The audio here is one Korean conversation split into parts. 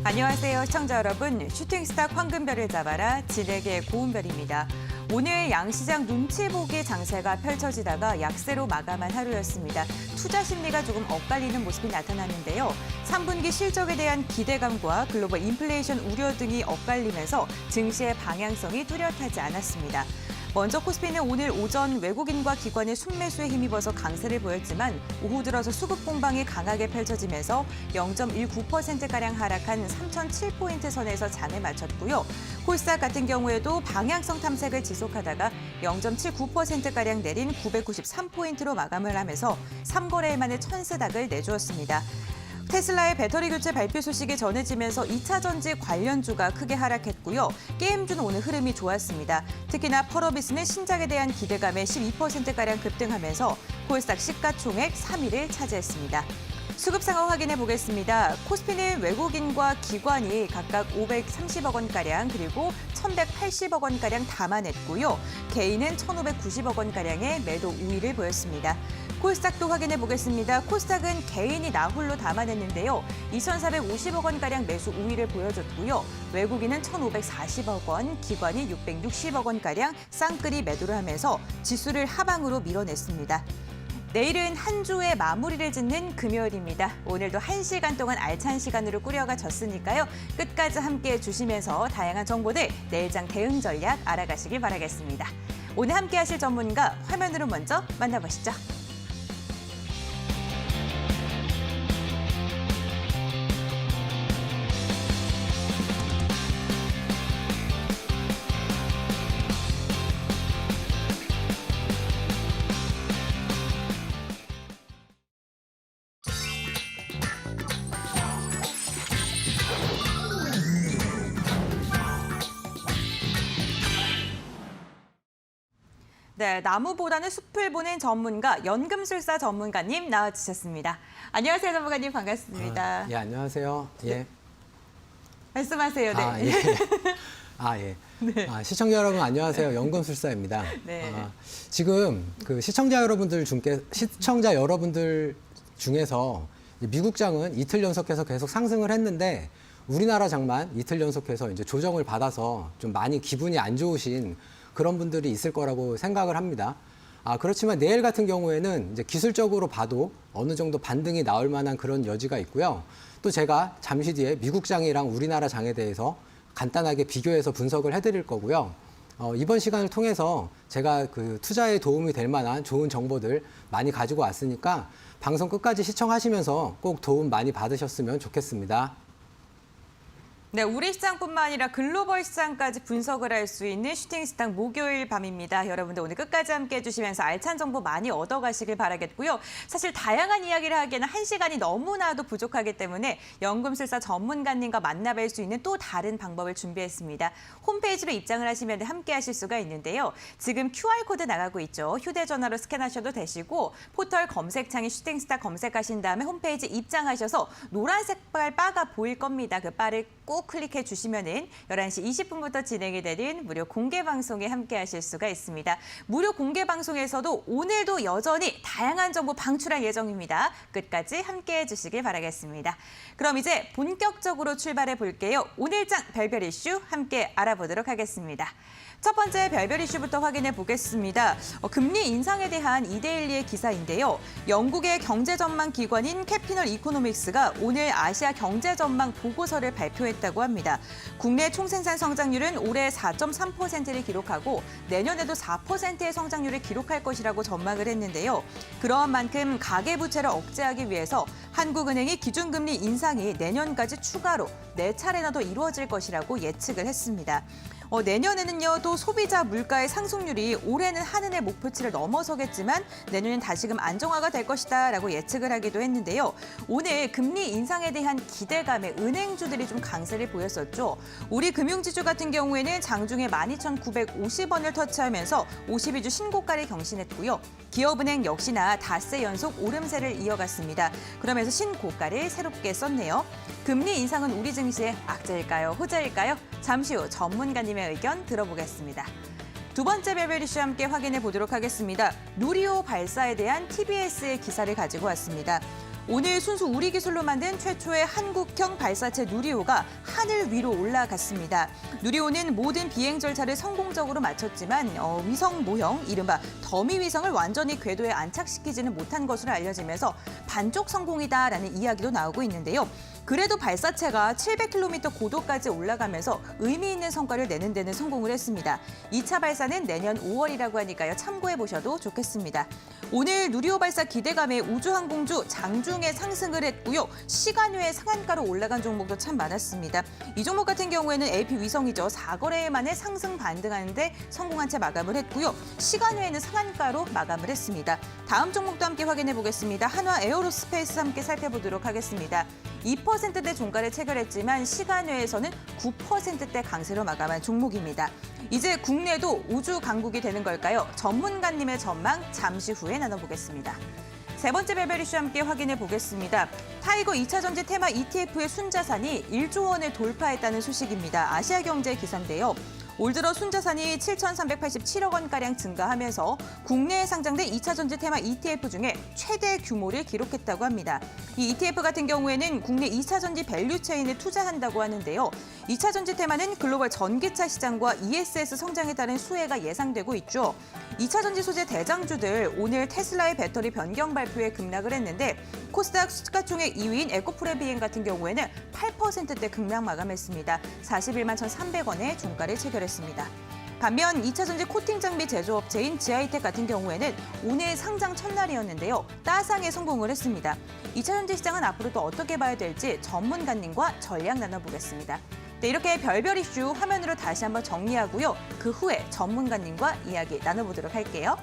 안녕하세요, 시청자 여러분. 슈팅스타 황금별을 잡아라 진에게 고운별입니다. 오늘 양시장 눈치 보기 장세가 펼쳐지다가 약세로 마감한 하루였습니다. 투자 심리가 조금 엇갈리는 모습이 나타났는데요. 3분기 실적에 대한 기대감과 글로벌 인플레이션 우려 등이 엇갈리면서 증시의 방향성이 뚜렷하지 않았습니다. 먼저 코스피는 오늘 오전 외국인과 기관의 순매수에 힘입어서 강세를 보였지만 오후 들어서 수급 공방이 강하게 펼쳐지면서 0.19%가량 하락한 3,007포인트 선에서 장을 마쳤고요. 코스닥 같은 경우에도 방향성 탐색을 지속하다가 0.79%가량 내린 993포인트로 마감을 하면서 3거래일 만에 천스닥을 내주었습니다. 테슬라의 배터리 교체 발표 소식이 전해지면서 2차 전지 관련주가 크게 하락했고요. 게임주는 오늘 흐름이 좋았습니다. 특히나 펄어비스는 신작에 대한 기대감에 12%가량 급등하면서 코스닥 시가총액 3위를 차지했습니다. 수급 상황 확인해 보겠습니다. 코스피는 외국인과 기관이 각각 530억 원가량 그리고 1,180억 원가량 담아냈고요. 개인은 1,590억 원가량의 매도 우위를 보였습니다. 코스닥도 확인해 보겠습니다. 코스닥은 개인이 나홀로 담아냈는데요. 2,450억 원가량 매수 우위를 보여줬고요. 외국인은 1,540억 원, 기관이 660억 원가량 쌍끌이 매도를 하면서 지수를 하방으로 밀어냈습니다. 내일은 한 주의 마무리를 짓는 금요일입니다. 오늘도 1시간 동안 알찬 시간으로 꾸려가졌으니까요. 끝까지 함께해 주시면서 다양한 정보들, 내일장 대응 전략 알아가시길 바라겠습니다. 오늘 함께하실 전문가 화면으로 먼저 만나보시죠. 네, 나무보다는 숲을 보는 전문가, 연금술사 전문가님 나와주셨습니다. 안녕하세요, 전문가님. 반갑습니다. 예, 안녕하세요. 예. 말씀하세요. 네. 예. 네. 시청자 여러분 안녕하세요. 연금술사입니다. 네. 지금 그 시청자 여러분들 중에서 미국장은 이틀 연속해서 계속 상승을 했는데 우리나라 장만 이틀 연속해서 이제 조정을 받아서 좀 많이 기분이 안 좋으신 그런 분들이 있을 거라고 생각을 합니다. 그렇지만 내일 같은 경우에는 이제 기술적으로 봐도 어느 정도 반등이 나올 만한 그런 여지가 있고요. 또 제가 잠시 뒤에 미국 장이랑 우리나라 장에 대해서 간단하게 비교해서 분석을 해드릴 거고요. 이번 시간을 통해서 제가 그 투자에 도움이 될 만한 좋은 정보들 많이 가지고 왔으니까 방송 끝까지 시청하시면서 꼭 도움 많이 받으셨으면 좋겠습니다. 네, 우리 시장뿐만 아니라 글로벌 시장까지 분석을 할 수 있는 슈팅스타 목요일 밤입니다. 여러분들 오늘 끝까지 함께해 주시면서 알찬 정보 많이 얻어가시길 바라겠고요. 사실 다양한 이야기를 하기에는 1시간이 너무나도 부족하기 때문에 연금술사 전문가님과 만나뵐 수 있는 또 다른 방법을 준비했습니다. 홈페이지로 입장을 하시면 함께하실 수가 있는데요. 지금 QR코드 나가고 있죠. 휴대전화로 스캔하셔도 되시고 포털 검색창에 슈팅스타 검색하신 다음에 홈페이지 입장하셔서 노란색 바가 보일 겁니다. 그 바를 꼭 클릭해 주시면은 11시 20분부터 진행이 되는 무료 공개 방송에 함께 하실 수가 있습니다. 무료 공개 방송에서도 오늘도 여전히 다양한 정보 방출할 예정입니다. 끝까지 함께 해 주시길 바라겠습니다. 그럼 이제 본격적으로 출발해 볼게요. 오늘장 별별 이슈 함께 알아보도록 하겠습니다. 첫 번째 별별 이슈부터 확인해 보겠습니다. 금리 인상에 대한 이데일리의 기사인데요. 영국의 경제 전망 기관인 캐피널 이코노믹스가 오늘 아시아 경제 전망 보고서를 발표했다고 합니다. 국내 총생산 성장률은 올해 4.3%를 기록하고 내년에도 4%의 성장률을 기록할 것이라고 전망을 했는데요. 그러한 만큼 가계부채를 억제하기 위해서 한국은행이 기준금리 인상이 내년까지 추가로 4차례나 더 이루어질 것이라고 예측을 했습니다. 내년에는요, 또 소비자 물가의 상승률이 올해는 한은의 목표치를 넘어서겠지만 내년엔 다시금 안정화가 될 것이다라고 예측을 하기도 했는데요. 오늘 금리 인상에 대한 기대감에 은행주들이 좀 강세를 보였었죠. 우리 금융지주 같은 경우에는 장중에 12,950원을 터치하면서 52주 신고가를 경신했고요. 기업은행 역시나 닷새 연속 오름세를 이어갔습니다. 그러면서 신고가를 새롭게 썼네요. 금리 인상은 우리 증시의 악재일까요? 호재일까요? 잠시 후 전문가님의 의견 들어보겠습니다. 두 번째 별별 이슈 함께 확인해 보도록 하겠습니다. 누리호 발사에 대한 TBS의 기사를 가지고 왔습니다. 오늘 순수 우리 기술로 만든 최초의 한국형 발사체 누리호가 하늘 위로 올라갔습니다. 누리호는 모든 비행 절차를 성공적으로 마쳤지만 위성 모형, 이른바 더미 위성을 완전히 궤도에 안착시키지는 못한 것으로 알려지면서 반쪽 성공이다라는 이야기도 나오고 있는데요. 그래도 발사체가 700km 고도까지 올라가면서 의미 있는 성과를 내는 데는 성공을 했습니다. 2차 발사는 내년 5월이라고 하니까요. 참고해 보셔도 좋겠습니다. 오늘 누리호 발사 기대감에 우주항공주 장중에 상승을 했고요. 시간외에 상한가로 올라간 종목도 참 많았습니다. 이 종목 같은 경우에는 AP 위성이죠. 4거래일 만에 상승 반등하는데 성공한 채 마감을 했고요. 시간외에는 상한가로 마감을 했습니다. 다음 종목도 함께 확인해 보겠습니다. 한화 에어로스페이스 함께 살펴보도록 하겠습니다. 2%대 종가를 체결했지만 시간외에서는 9%대 강세로 마감한 종목입니다. 이제 국내도 우주 강국이 되는 걸까요? 전문가님의 전망 잠시 후에 나눠보겠습니다. 세 번째 별별 이슈 함께 확인해 보겠습니다. 타이거 2차 전지 테마 ETF의 순자산이 1조 원을 돌파했다는 소식입니다. 아시아경제 기사인데요. 올 들어 순자산이 7,387억 원가량 증가하면서 국내에 상장된 2차 전지 테마 ETF 중에 최대 규모를 기록했다고 합니다. 이 ETF 같은 경우에는 국내 2차 전지 밸류체인에 투자한다고 하는데요. 2차 전지 테마는 글로벌 전기차 시장과 ESS 성장에 따른 수혜가 예상되고 있죠. 2차 전지 소재 대장주들 오늘 테슬라의 배터리 변경 발표에 급락을 했는데 코스닥 시가총액 2위인 에코프레비행 같은 경우에는 8%대 급락 마감했습니다. 41만 1,300원에 종가를 체결했습니다. 반면 2차 전지 코팅 장비 제조업체인 지아이텍 같은 경우에는 오늘 상장 첫날이었는데요. 따상에 성공을 했습니다. 2차 전지 시장은 앞으로 또 어떻게 봐야 될지 전문가님과 전략 나눠보겠습니다. 네, 이렇게 별별 이슈 화면으로 다시 한번 정리하고요. 그 후에 전문가님과 이야기 나눠보도록 할게요.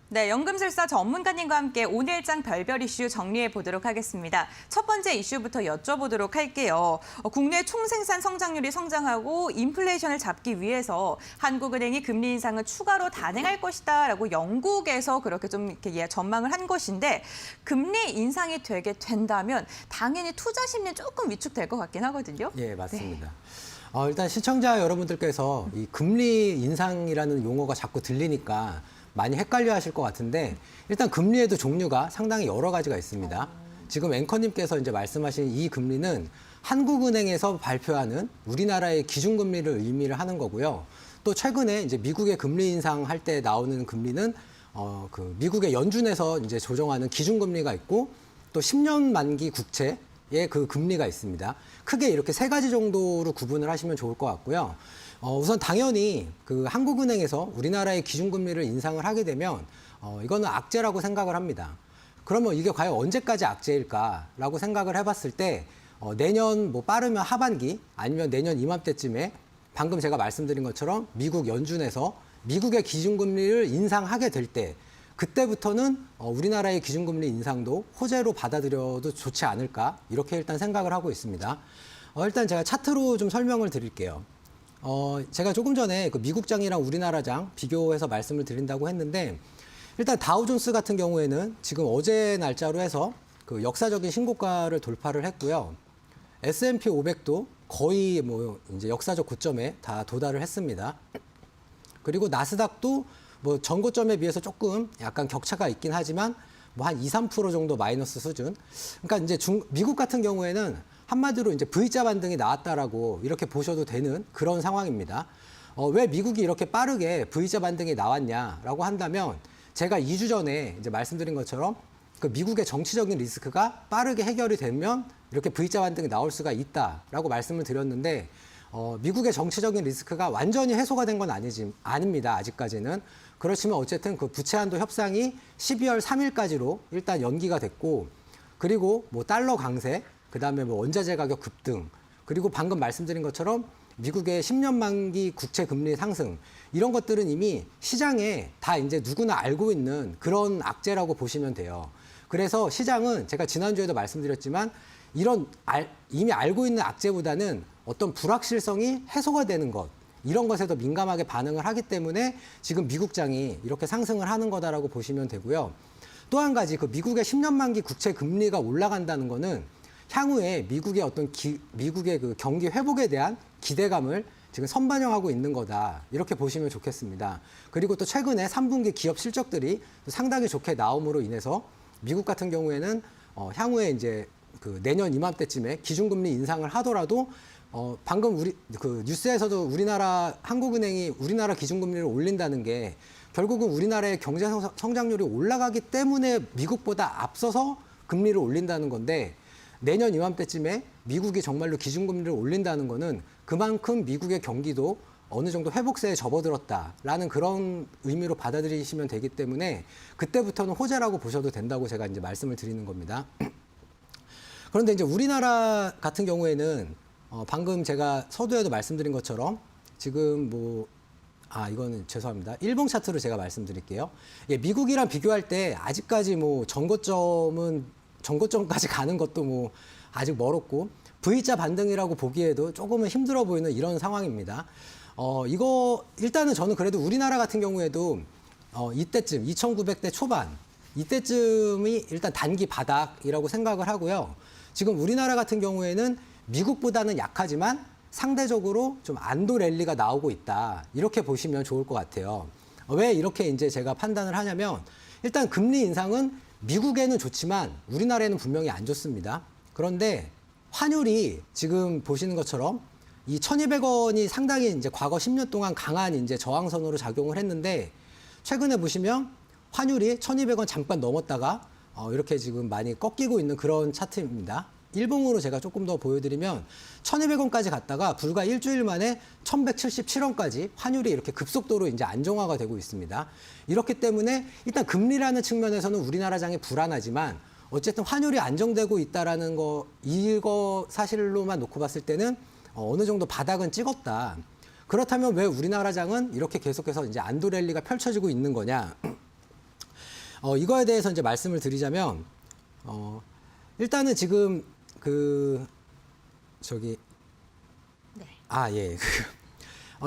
네, 연금술사 전문가님과 함께 오늘장 별별 이슈 정리해 보도록 하겠습니다. 첫 번째 이슈부터 여쭤보도록 할게요. 국내 총생산 성장률이 성장하고 인플레이션을 잡기 위해서 한국은행이 금리 인상을 추가로 단행할 것이다라고 영국에서 그렇게 좀 이렇게 전망을 한 것인데 금리 인상이 되게 된다면 당연히 투자 심리는 조금 위축될 것 같긴 하거든요. 예, 맞습니다. 일단 시청자 여러분들께서 이 금리 인상이라는 용어가 자꾸 들리니까 많이 헷갈려 하실 것 같은데 일단 금리에도 종류가 상당히 여러 가지가 있습니다. 지금 앵커님께서 이제 말씀하신 이 금리는 한국은행에서 발표하는 우리나라의 기준금리를 의미를 하는 거고요. 또 최근에 이제 미국의 금리 인상할 때 나오는 금리는 그 미국의 연준에서 이제 조정하는 기준금리가 있고 또 10년 만기 국채의 그 금리가 있습니다. 크게 이렇게 세 가지 정도로 구분을 하시면 좋을 것 같고요. 우선 당연히 그 한국은행에서 우리나라의 기준금리를 인상을 하게 되면 이거는 악재라고 생각을 합니다. 그러면 이게 과연 언제까지 악재일까라고 생각을 해봤을 때 내년 뭐 빠르면 하반기 아니면 내년 이맘때쯤에 방금 제가 말씀드린 것처럼 미국 연준에서 미국의 기준금리를 인상하게 될 때 그때부터는 우리나라의 기준금리 인상도 호재로 받아들여도 좋지 않을까 이렇게 일단 생각을 하고 있습니다. 일단 제가 차트로 좀 설명을 드릴게요. 제가 조금 전에 그 미국장이랑 우리나라장 비교해서 말씀을 드린다고 했는데 일단 다우존스 같은 경우에는 지금 어제 날짜로 해서 그 역사적인 신고가를 돌파를 했고요. S&P 500도 거의 뭐 이제 역사적 고점에 다 도달을 했습니다. 그리고 나스닥도 뭐 전고점에 비해서 조금 약간 격차가 있긴 하지만 뭐 한 2, 3% 정도 마이너스 수준. 그러니까 이제 미국 같은 경우에는 한마디로 이제 V자 반등이 나왔다라고 이렇게 보셔도 되는 그런 상황입니다. 왜 미국이 이렇게 빠르게 V자 반등이 나왔냐라고 한다면 제가 2주 전에 이제 말씀드린 것처럼 그 미국의 정치적인 리스크가 빠르게 해결이 되면 이렇게 V자 반등이 나올 수가 있다라고 말씀을 드렸는데 미국의 정치적인 리스크가 완전히 해소가 된 건 아닙니다. 아직까지는. 그렇지만 어쨌든 그 부채 한도 협상이 12월 3일까지로 일단 연기가 됐고 그리고 뭐 달러 강세 그다음에 뭐 원자재 가격 급등, 그리고 방금 말씀드린 것처럼 미국의 10년 만기 국채 금리 상승 이런 것들은 이미 시장에 다 이제 누구나 알고 있는 그런 악재라고 보시면 돼요. 그래서 시장은 제가 지난주에도 말씀드렸지만 이런 이미 알고 있는 악재보다는 어떤 불확실성이 해소가 되는 것 이런 것에 더 민감하게 반응을 하기 때문에 지금 미국장이 이렇게 상승을 하는 거다라고 보시면 되고요. 또 한 가지 그 미국의 10년 만기 국채 금리가 올라간다는 거는 향후에 미국의 미국의 그 경기 회복에 대한 기대감을 지금 선반영하고 있는 거다. 이렇게 보시면 좋겠습니다. 그리고 또 최근에 3분기 기업 실적들이 상당히 좋게 나옴으로 인해서 미국 같은 경우에는 향후에 이제 그 내년 이맘때쯤에 기준금리 인상을 하더라도 방금 우리 그 뉴스에서도 우리나라 한국은행이 우리나라 기준금리를 올린다는 게 결국은 우리나라의 경제 성장률이 올라가기 때문에 미국보다 앞서서 금리를 올린다는 건데 내년 이맘때쯤에 미국이 정말로 기준금리를 올린다는 거는 그만큼 미국의 경기도 어느 정도 회복세에 접어들었다라는 그런 의미로 받아들이시면 되기 때문에 그때부터는 호재라고 보셔도 된다고 제가 이제 말씀을 드리는 겁니다. 그런데 이제 우리나라 같은 경우에는 방금 제가 서두에도 말씀드린 것처럼 지금 이거는 죄송합니다. 일봉 차트로 제가 말씀드릴게요. 예, 미국이랑 비교할 때 아직까지 전고점까지 가는 것도 아직 멀었고 V자 반등이라고 보기에도 조금은 힘들어 보이는 이런 상황입니다. 일단은 저는 그래도 우리나라 같은 경우에도 이때쯤 2,900대 초반 이때쯤이 일단 단기 바닥이라고 생각을 하고요. 지금 우리나라 같은 경우에는 미국보다는 약하지만 상대적으로 좀 안도 랠리가 나오고 있다. 이렇게 보시면 좋을 것 같아요. 왜 이렇게 이제 제가 판단을 하냐면 일단 금리 인상은 미국에는 좋지만 우리나라에는 분명히 안 좋습니다. 그런데 환율이 지금 보시는 것처럼 이 1,200원이 상당히 이제 과거 10년 동안 강한 이제 저항선으로 작용을 했는데 최근에 보시면 환율이 1,200원 잠깐 넘었다가 이렇게 지금 많이 꺾이고 있는 그런 차트입니다. 일봉으로 제가 조금 더 보여드리면 1,200원까지 갔다가 불과 일주일 만에 1,177원까지 환율이 이렇게 급속도로 이제 안정화가 되고 있습니다. 이렇기 때문에 일단 금리라는 측면에서는 우리나라장이 불안하지만 어쨌든 환율이 안정되고 있다라는 이거 사실로만 놓고 봤을 때는 어느 정도 바닥은 찍었다. 그렇다면 왜 우리나라장은 이렇게 계속해서 이제 안도 랠리가 펼쳐지고 있는 거냐? 이거에 대해서 이제 말씀을 드리자면 일단은 지금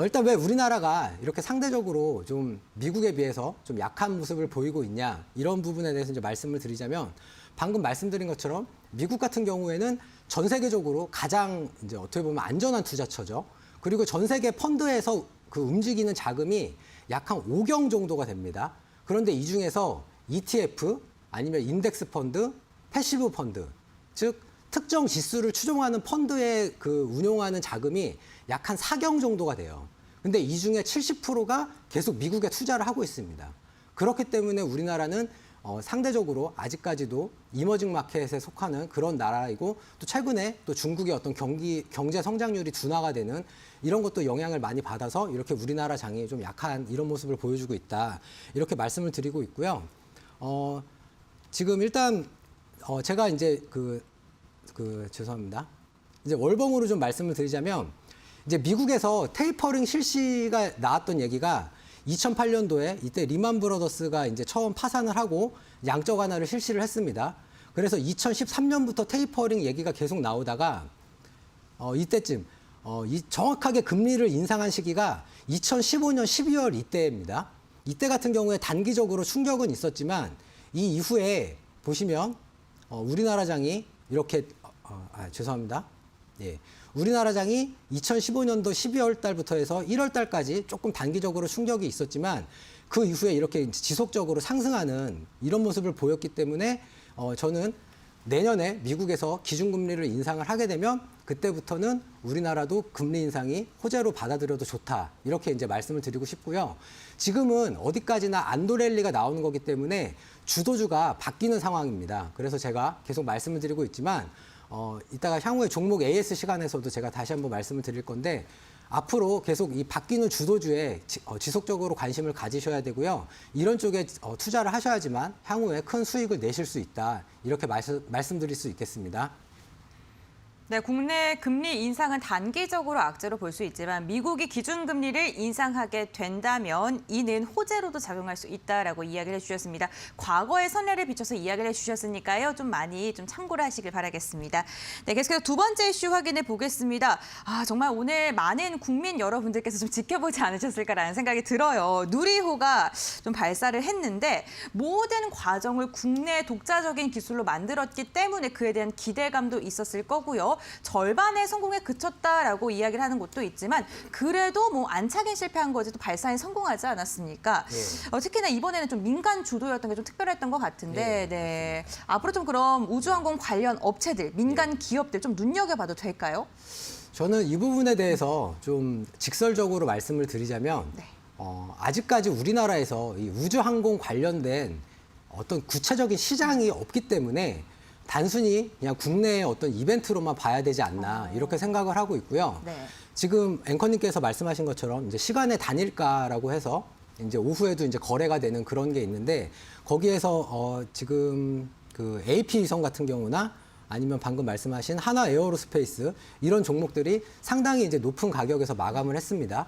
일단 왜 우리나라가 이렇게 상대적으로 좀 미국에 비해서 좀 약한 모습을 보이고 있냐 이런 부분에 대해서 이제 말씀을 드리자면 방금 말씀드린 것처럼 미국 같은 경우에는 전 세계적으로 가장 이제 어떻게 보면 안전한 투자처죠. 그리고 전 세계 펀드에서 그 움직이는 자금이 약 한 5경 정도가 됩니다. 그런데 이 중에서 ETF 아니면 인덱스 펀드, 패시브 펀드, 즉 특정 지수를 추종하는 펀드에 그 운용하는 자금이 약 한 4경 정도가 돼요. 근데 이 중에 70%가 계속 미국에 투자를 하고 있습니다. 그렇기 때문에 우리나라는 상대적으로 아직까지도 이머징 마켓에 속하는 그런 나라이고 또 최근에 또 중국의 어떤 경제 성장률이 둔화가 되는 이런 것도 영향을 많이 받아서 이렇게 우리나라 장이 좀 약한 이런 모습을 보여주고 있다. 이렇게 말씀을 드리고 있고요. 지금 일단 제가 이제 죄송합니다. 이제 월봉으로 좀 말씀을 드리자면 이제 미국에서 테이퍼링 실시가 나왔던 얘기가 2008년도에 이때 리만 브러더스가 이제 처음 파산을 하고 양적 완화를 실시를 했습니다. 그래서 2013년부터 테이퍼링 얘기가 계속 나오다가 이때쯤 정확하게 금리를 인상한 시기가 2015년 12월 이때입니다. 이때 같은 경우에 단기적으로 충격은 있었지만 이 이후에 보시면 우리나라장이 이렇게 죄송합니다. 예. 우리나라장이 2015년도 12월 달부터 해서 1월 달까지 조금 단기적으로 충격이 있었지만 그 이후에 이렇게 지속적으로 상승하는 이런 모습을 보였기 때문에 저는 내년에 미국에서 기준금리를 인상을 하게 되면 그때부터는 우리나라도 금리 인상이 호재로 받아들여도 좋다. 이렇게 이제 말씀을 드리고 싶고요. 지금은 어디까지나 안도 랠리가 나오는 거기 때문에 주도주가 바뀌는 상황입니다. 그래서 제가 계속 말씀을 드리고 있지만 이따가 향후에 종목 AS 시간에서도 제가 다시 한번 말씀을 드릴 건데 앞으로 계속 이 바뀌는 주도주에 지속적으로 관심을 가지셔야 되고요. 이런 쪽에 투자를 하셔야지만 향후에 큰 수익을 내실 수 있다. 이렇게 말씀드릴 수 있겠습니다. 네, 국내 금리 인상은 단기적으로 악재로 볼 수 있지만 미국이 기준금리를 인상하게 된다면 이는 호재로도 작용할 수 있다라고 이야기를 해주셨습니다. 과거의 선례를 비춰서 이야기를 해주셨으니까요. 좀 많이 좀 참고를 하시길 바라겠습니다. 네, 계속해서 두 번째 이슈 확인해 보겠습니다. 정말 오늘 많은 국민 여러분들께서 좀 지켜보지 않으셨을까라는 생각이 들어요. 누리호가 좀 발사를 했는데 모든 과정을 국내 독자적인 기술로 만들었기 때문에 그에 대한 기대감도 있었을 거고요. 절반의 성공에 그쳤다라고 이야기를 하는 곳도 있지만 그래도 뭐 안착에 실패한 거지 또 발사에 성공하지 않았습니까? 특히나 이번에는 좀 민간 주도였던 게 좀 특별했던 것 같은데 네. 앞으로 좀 그럼 우주항공 관련 업체들, 민간 기업들 좀 눈여겨봐도 될까요? 저는 이 부분에 대해서 좀 직설적으로 말씀을 드리자면 네. 아직까지 우리나라에서 이 우주항공 관련된 어떤 구체적인 시장이 없기 때문에 단순히 그냥 국내의 어떤 이벤트로만 봐야 되지 않나 이렇게 생각을 하고 있고요. 네. 지금 앵커님께서 말씀하신 것처럼 이제 시간의 단일가라고 해서 이제 오후에도 이제 거래가 되는 그런 게 있는데 거기에서 지금 그 AP 위성 같은 경우나 아니면 방금 말씀하신 하나 에어로스페이스 이런 종목들이 상당히 이제 높은 가격에서 마감을 했습니다.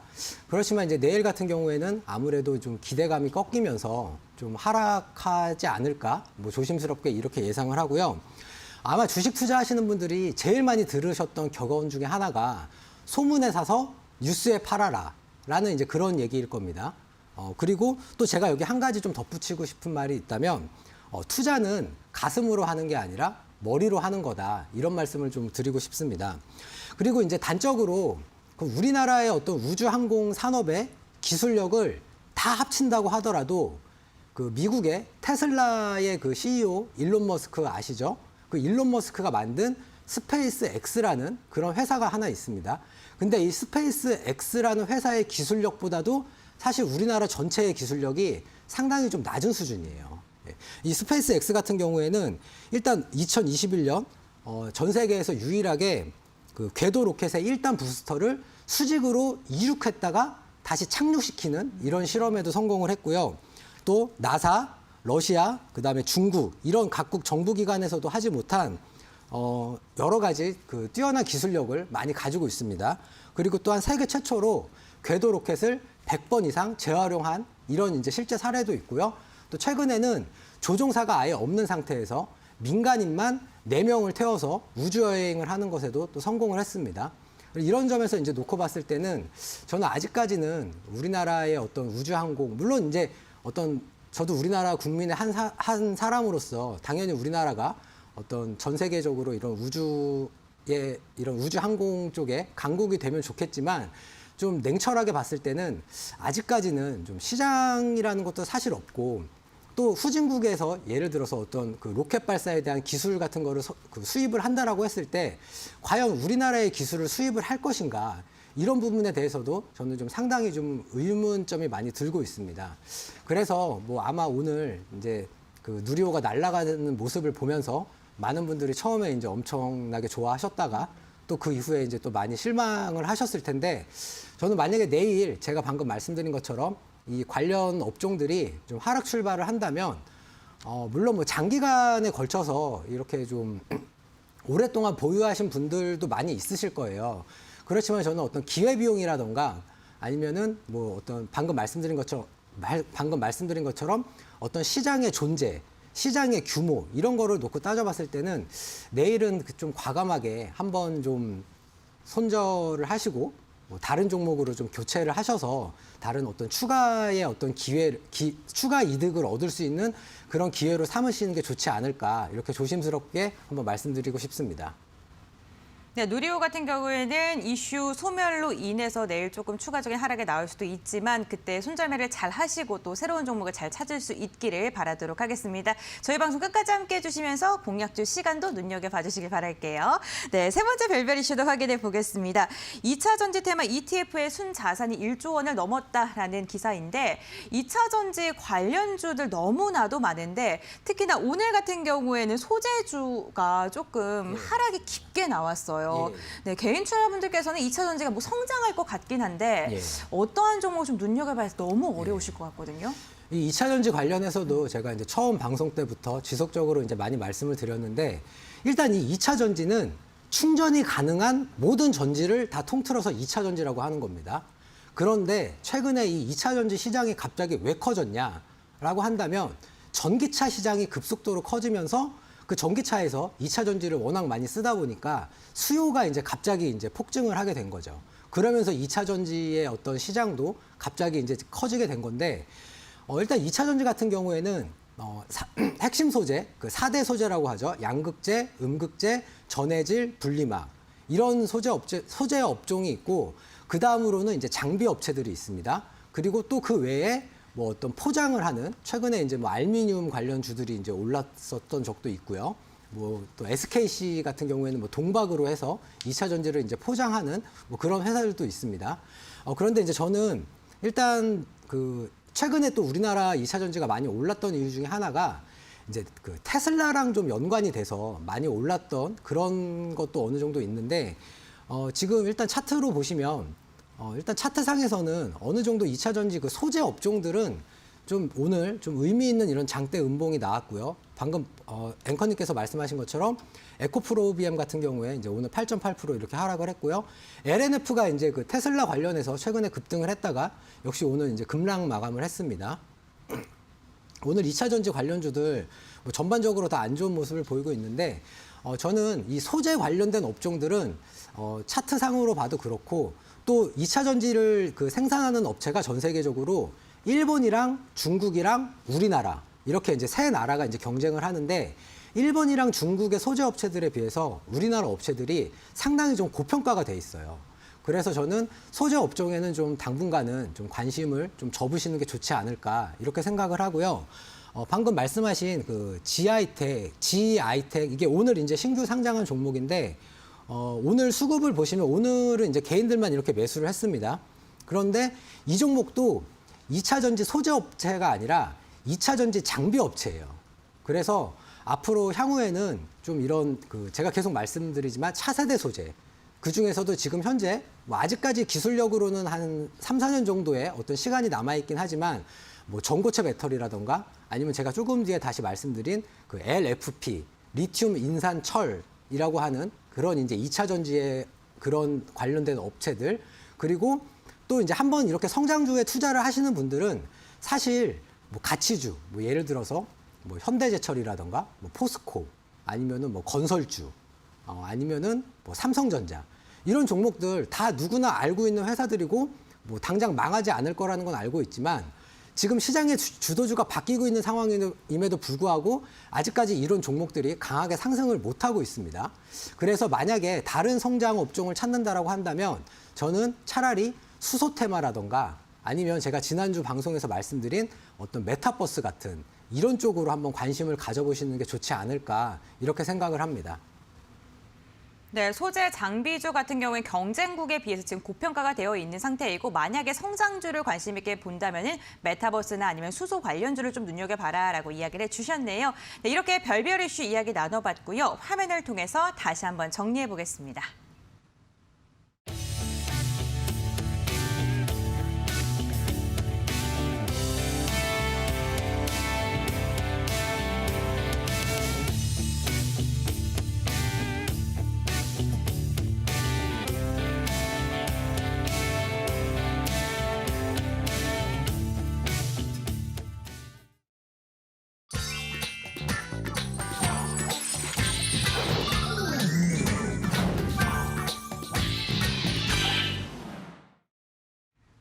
그렇지만 이제 내일 같은 경우에는 아무래도 좀 기대감이 꺾이면서 좀 하락하지 않을까 뭐 조심스럽게 이렇게 예상을 하고요. 아마 주식 투자하시는 분들이 제일 많이 들으셨던 격언 중에 하나가 소문에 사서 뉴스에 팔아라라는 이제 그런 얘기일 겁니다. 그리고 또 제가 여기 한 가지 좀 덧붙이고 싶은 말이 있다면 투자는 가슴으로 하는 게 아니라 머리로 하는 거다. 이런 말씀을 좀 드리고 싶습니다. 그리고 이제 단적으로 그 우리나라의 어떤 우주항공 산업의 기술력을 다 합친다고 하더라도 그 미국의 테슬라의 그 CEO 일론 머스크 아시죠? 그 일론 머스크가 만든 스페이스 X라는 그런 회사가 하나 있습니다. 근데 이 스페이스 X라는 회사의 기술력보다도 사실 우리나라 전체의 기술력이 상당히 좀 낮은 수준이에요. 이 스페이스 X 같은 경우에는 일단 2021년 전 세계에서 유일하게 그 궤도 로켓의 1단 부스터를 수직으로 이륙했다가 다시 착륙시키는 이런 실험에도 성공을 했고요. 또 나사, 러시아, 그다음에 중국 이런 각국 정부기관에서도 하지 못한 여러 가지 그 뛰어난 기술력을 많이 가지고 있습니다. 그리고 또한 세계 최초로 궤도 로켓을 100번 이상 재활용한 이런 이제 실제 사례도 있고요. 또 최근에는 조종사가 아예 없는 상태에서 민간인만 4명을 태워서 우주여행을 하는 것에도 또 성공을 했습니다. 이런 점에서 이제 놓고 봤을 때는 저는 아직까지는 우리나라의 어떤 우주항공, 물론 이제 저도 우리나라 국민의 한 사람으로서 당연히 우리나라가 어떤 전 세계적으로 이런 이런 우주항공 쪽에 강국이 되면 좋겠지만 좀 냉철하게 봤을 때는 아직까지는 좀 시장이라는 것도 사실 없고 또 후진국에서 예를 들어서 어떤 그 로켓 발사에 대한 기술 같은 거를 수입을 한다라고 했을 때 과연 우리나라의 기술을 수입을 할 것인가 이런 부분에 대해서도 저는 좀 상당히 좀 의문점이 많이 들고 있습니다. 그래서 뭐 아마 오늘 이제 그 누리호가 날아가는 모습을 보면서 많은 분들이 처음에 이제 엄청나게 좋아하셨다가 또 그 이후에 이제 또 많이 실망을 하셨을 텐데 저는 만약에 내일 제가 방금 말씀드린 것처럼 이 관련 업종들이 좀 하락 출발을 한다면 물론 뭐 장기간에 걸쳐서 이렇게 좀 오랫동안 보유하신 분들도 많이 있으실 거예요. 그렇지만 저는 어떤 기회비용이라던가 아니면은 뭐 어떤 방금 말씀드린 것처럼 어떤 시장의 존재, 시장의 규모 이런 거를 놓고 따져봤을 때는 내일은 좀 과감하게 한번 좀 손절을 하시고 뭐 다른 종목으로 좀 교체를 하셔서 다른 어떤 추가의 어떤 추가 이득을 얻을 수 있는 그런 기회로 삼으시는 게 좋지 않을까 이렇게 조심스럽게 한번 말씀드리고 싶습니다. 네, 누리호 같은 경우에는 이슈 소멸로 인해서 내일 조금 추가적인 하락이 나올 수도 있지만 그때 손절매를 잘 하시고 또 새로운 종목을 잘 찾을 수 있기를 바라도록 하겠습니다. 저희 방송 끝까지 함께해 주시면서 공략주 시간도 눈여겨봐 주시길 바랄게요. 네, 세 번째 별별 이슈도 확인해 보겠습니다. 2차 전지 테마 ETF의 순자산이 1조 원을 넘었다라는 기사인데 2차 전지 관련주들 너무나도 많은데 특히나 오늘 같은 경우에는 소재주가 조금 하락이 깊게 나왔어요. 네, 개인 투자분들께서는 2차 전지가 뭐 성장할 것 같긴 한데 어떠한 종목을 좀 눈여겨봐야 너무 어려우실 것 같거든요. 이 2차 전지 관련해서도 제가 이제 처음 방송 때부터 지속적으로 이제 많이 말씀을 드렸는데 일단 이 2차 전지는 충전이 가능한 모든 전지를 다 통틀어서 2차 전지라고 하는 겁니다. 그런데 최근에 이 2차 전지 시장이 갑자기 왜 커졌냐라고 한다면 전기차 시장이 급속도로 커지면서 그 전기차에서 2차 전지를 워낙 많이 쓰다 보니까 수요가 이제 갑자기 이제 폭증을 하게 된 거죠. 그러면서 2차 전지의 어떤 시장도 갑자기 이제 커지게 된 건데, 일단 2차 전지 같은 경우에는 핵심 소재, 그 4대 소재라고 하죠. 양극재, 음극재, 전해질, 분리막. 이런 소재 업종이 있고, 그 다음으로는 이제 장비 업체들이 있습니다. 그리고 또 그 외에 뭐 어떤 포장을 하는, 최근에 이제 뭐 알루미늄 관련 주들이 이제 올랐었던 적도 있고요. 뭐 또 SKC 같은 경우에는 뭐 동박으로 해서 2차 전지를 이제 포장하는 뭐 그런 회사들도 있습니다. 그런데 이제 저는 일단 그 최근에 또 우리나라 2차 전지가 많이 올랐던 이유 중에 하나가 이제 그 테슬라랑 좀 연관이 돼서 많이 올랐던 그런 것도 어느 정도 있는데, 지금 일단 차트로 보시면 일단 차트상에서는 어느 정도 2차 전지 그 소재 업종들은 좀 오늘 좀 의미 있는 이런 장대 음봉이 나왔고요. 방금 앵커님께서 말씀하신 것처럼 에코프로비엠 같은 경우에 이제 오늘 8.8% 이렇게 하락을 했고요. LNF가 이제 그 테슬라 관련해서 최근에 급등을 했다가 역시 오늘 이제 급락 마감을 했습니다. 오늘 2차 전지 관련주들 뭐 전반적으로 다 안 좋은 모습을 보이고 있는데, 저는 이 소재 관련된 업종들은 차트상으로 봐도 그렇고, 또 2차 전지를 그 생산하는 업체가 전 세계적으로 일본이랑 중국이랑 우리나라 이렇게 이제 세 나라가 이제 경쟁을 하는데, 일본이랑 중국의 소재 업체들에 비해서 우리나라 업체들이 상당히 좀 고평가가 돼 있어요. 그래서 저는 소재 업종에는 좀 당분간은 좀 관심을 좀 접으시는 게 좋지 않을까 이렇게 생각을 하고요. 방금 말씀하신 그 GI텍 이게 오늘 이제 신규 상장한 종목인데, 오늘 수급을 보시면 오늘은 이제 개인들만 이렇게 매수를 했습니다. 그런데 이 종목도 2차 전지 소재 업체가 아니라 2차 전지 장비 업체예요. 그래서 앞으로 향후에는 좀 이런 그 제가 계속 말씀드리지만 차세대 소재, 그 중에서도 지금 현재 뭐 아직까지 기술력으로는 한 3, 4년 정도의 어떤 시간이 남아있긴 하지만 뭐 전고체 배터리라던가 아니면 제가 조금 뒤에 다시 말씀드린 그 LFP, 리튬 인산 철이라고 하는 그런 이제 2차 전지의 그런 관련된 업체들, 그리고 또 이제 한번 이렇게 성장주에 투자를 하시는 분들은 사실 뭐 가치주, 뭐 예를 들어서 뭐 현대제철이라던가 뭐 포스코 아니면은 뭐 건설주, 아니면은 뭐 삼성전자, 이런 종목들 다 누구나 알고 있는 회사들이고 뭐 당장 망하지 않을 거라는 건 알고 있지만, 지금 시장의 주도주가 바뀌고 있는 상황임에도 불구하고 아직까지 이런 종목들이 강하게 상승을 못하고 있습니다. 그래서 만약에 다른 성장 업종을 찾는다라고 한다면 저는 차라리 수소테마라던가 아니면 제가 지난주 방송에서 말씀드린 어떤 메타버스 같은 이런 쪽으로 한번 관심을 가져보시는 게 좋지 않을까 이렇게 생각을 합니다. 네, 소재 장비주 같은 경우에 경쟁국에 비해서 지금 고평가가 되어 있는 상태이고, 만약에 성장주를 관심 있게 본다면은 메타버스나 아니면 수소 관련주를 좀 눈여겨봐라라고 이야기를 해주셨네요. 네, 이렇게 별별 이슈 이야기 나눠봤고요. 화면을 통해서 다시 한번 정리해 보겠습니다.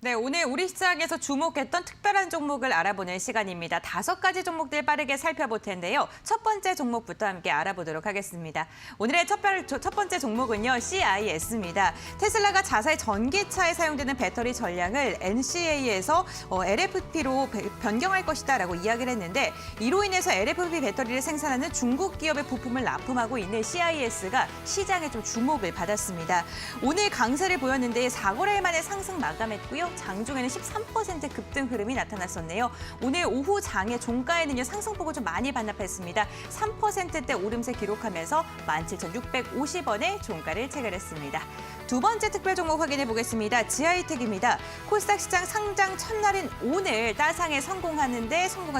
네, 오늘 우리 시장에서 주목했던 특별한 종목을 알아보는 시간입니다. 5가지 종목들 빠르게 살펴볼 텐데요. 첫 번째 종목부터 함께 알아보도록 하겠습니다. 오늘의 첫 번째 종목은요, CIS입니다. 테슬라가 자사의 전기차에 사용되는 배터리 전량을 NCA에서 LFP로 변경할 것이다라고 이야기를 했는데, 이로 인해서 LFP 배터리를 생산하는 중국 기업의 부품을 납품하고 있는 CIS가 시장에 좀 주목을 받았습니다. 오늘 강세를 보였는데 4거래일 만에 상승 마감했고요. 장중에는 13% 급등 흐름이 나타났었네요. 오늘 오후 장의 종가에는요, 상승폭을 좀 많이 반납했습니다. 3%대 오름세 기록하면서 17,650원에 종가를 체결했습니다. 두 번째 특별 종목 확인해 보겠습니다. 지하이텍입니다. 코스닥 시장 상장 첫날인 오늘 따상에 성공한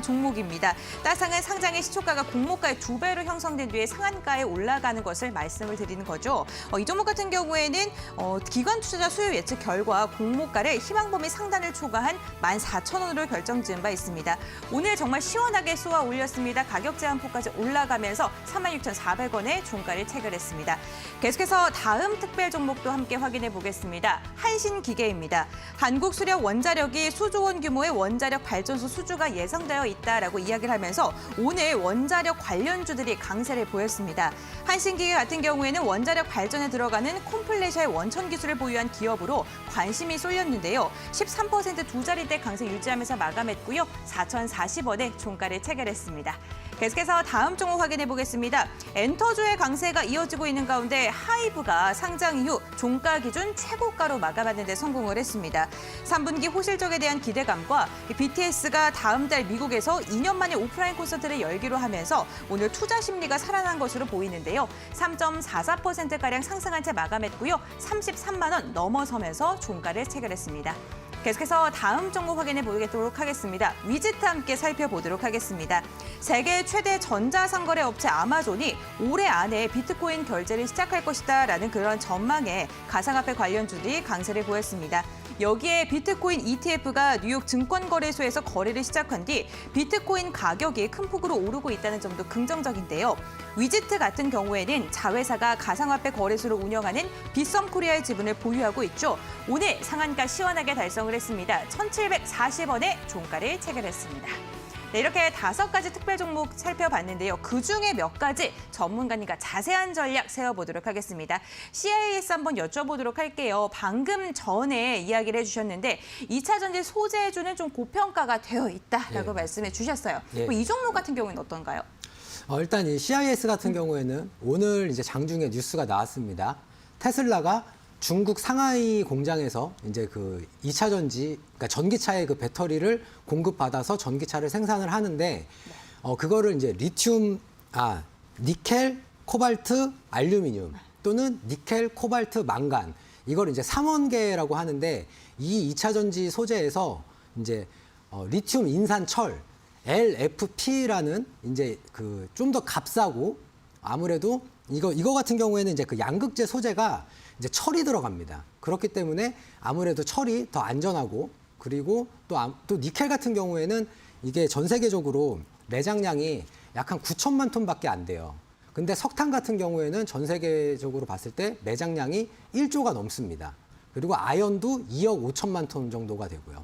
종목입니다. 따상은 상장의 시초가가 공모가의 2배로 형성된 뒤에 상한가에 올라가는 것을 말씀을 드리는 거죠. 이 종목 같은 경우에는 기관 투자자 수요 예측 결과 공모가를 희망 범위 상단을 초과한 14,000원으로 결정 지은 바 있습니다. 오늘 정말 시원하게 쏘아 올렸습니다. 가격 제한폭까지 올라가면서 36,400원에 종가를 체결했습니다. 계속해서 다음 특별 종목도 함께 확인해 보겠습니다. 한신기계입니다. 한국수력 원자력이 수조 원 규모의 원자력 발전소 수주가 예상되어 있다라고 이야기를 하면서 오늘 원자력 관련주들이 강세를 보였습니다. 한신기계 같은 경우에는 원자력 발전에 들어가는 콤플레셔의 원천 기술을 보유한 기업으로 관심이 쏠렸는데요. 13% 두 자리대 강세 유지하면서 마감했고요. 4,040원에 종가를 체결했습니다. 계속해서 다음 종목 확인해 보겠습니다. 엔터주의 강세가 이어지고 있는 가운데 하이브가 상장 이후 종가 기준 최고가로 마감하는 데 성공을 했습니다. 3분기 호실적에 대한 기대감과 BTS가 다음 달 미국에서 2년 만에 오프라인 콘서트를 열기로 하면서 오늘 투자 심리가 살아난 것으로 보이는데요. 3.44%가량 상승한 채 마감했고요. 33만 원 넘어서면서 종가를 체결했습니다. 계속해서 다음 종목 확인해 보도록 하겠습니다. 위즈트 함께 살펴보도록 하겠습니다. 세계 최대 전자상거래 업체 아마존이 올해 안에 비트코인 결제를 시작할 것이다라는 그런 전망에 가상화폐 관련주들이 강세를 보였습니다. 여기에 비트코인 ETF가 뉴욕 증권거래소에서 거래를 시작한 뒤 비트코인 가격이 큰 폭으로 오르고 있다는 점도 긍정적인데요. 위즈트 같은 경우에는 자회사가 가상화폐 거래소를 운영하는 빗썸코리아의 지분을 보유하고 있죠. 오늘 상한가 시원하게 달성을 했습니다. 1,740원에 종가를 체결했습니다. 네, 이렇게 5가지 특별 종목 살펴봤는데요. 그중에 몇 가지 전문가님과 자세한 전략 세워보도록 하겠습니다. CIS 한번 여쭤보도록 할게요. 방금 전에 이야기를 해주셨는데 2차 전지 소재주는 좀 고평가가 되어 있다라고 말씀해 주셨어요. 이 종목 같은 경우는 어떤가요? 일단 이 CIS 같은 경우에는 오늘 이제 장중에 뉴스가 나왔습니다. 테슬라가 중국 상하이 공장에서 이제 그 2차 전지, 그러니까 전기차의 그 배터리를 공급받아서 전기차를 생산을 하는데, 그거를 이제 니켈, 코발트, 알루미늄 또는 니켈, 코발트, 망간, 이걸 이제 삼원계라고 하는데, 이 2차 전지 소재에서 이제 리튬 인산철, LFP라는 이제 그 좀 더 값싸고, 아무래도 이거 같은 경우에는 이제 그 양극재 소재가 이제 철이 들어갑니다. 그렇기 때문에 아무래도 철이 더 안전하고, 그리고 또 니켈 같은 경우에는 이게 전 세계적으로 매장량이 약 한 9천만 톤밖에 안 돼요. 근데 석탄 같은 경우에는 전 세계적으로 봤을 때 매장량이 1조가 넘습니다. 그리고 아연도 2억 5천만 톤 정도가 되고요.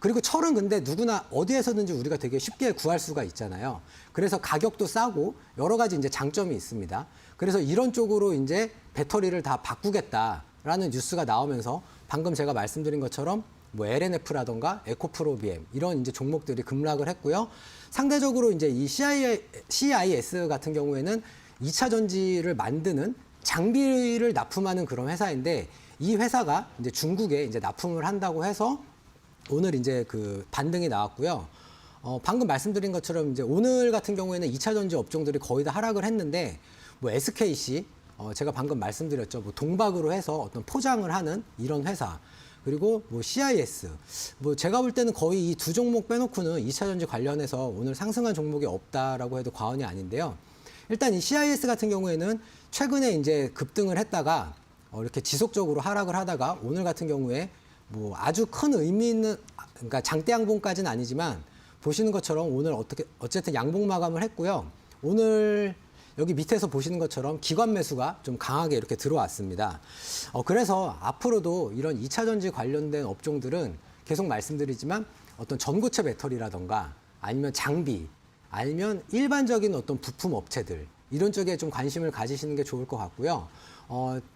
그리고 철은 근데 누구나 어디에서든지 우리가 되게 쉽게 구할 수가 있잖아요. 그래서 가격도 싸고 여러 가지 이제 장점이 있습니다. 그래서 이런 쪽으로 이제 배터리를 다 바꾸겠다라는 뉴스가 나오면서 방금 제가 말씀드린 것처럼 뭐 LNF라던가 에코프로비엠 이런 이제 종목들이 급락을 했고요. 상대적으로 이제 이 CIS 같은 경우에는 2차 전지를 만드는 장비를 납품하는 그런 회사인데, 이 회사가 이제 중국에 이제 납품을 한다고 해서 오늘 이제 그 반등이 나왔고요. 방금 말씀드린 것처럼 이제 오늘 같은 경우에는 2차 전지 업종들이 거의 다 하락을 했는데, 뭐 SKC, 제가 방금 말씀드렸죠. 뭐 동박으로 해서 어떤 포장을 하는 이런 회사, 그리고 뭐 CIS, 뭐 제가 볼 때는 거의 이 두 종목 빼놓고는 2차 전지 관련해서 오늘 상승한 종목이 없다라고 해도 과언이 아닌데요. 일단 이 CIS 같은 경우에는 최근에 이제 급등을 했다가 이렇게 지속적으로 하락을 하다가 오늘 같은 경우에 뭐 아주 큰 의미 있는, 그러니까 장대 양봉까지는 아니지만 보시는 것처럼 오늘 어쨌든 양봉 마감을 했고요. 오늘 여기 밑에서 보시는 것처럼 기관 매수가 좀 강하게 이렇게 들어왔습니다. 그래서 앞으로도 이런 2차 전지 관련된 업종들은 계속 말씀드리지만 어떤 전고체 배터리라던가 아니면 장비, 아니면 일반적인 어떤 부품 업체들, 이런 쪽에 좀 관심을 가지시는 게 좋을 것 같고요.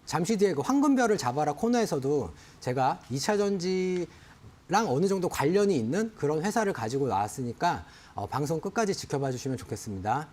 잠시 뒤에 그 황금별을 잡아라 코너에서도 제가 2차 전지랑 어느 정도 관련이 있는 그런 회사를 가지고 나왔으니까 방송 끝까지 지켜봐 주시면 좋겠습니다.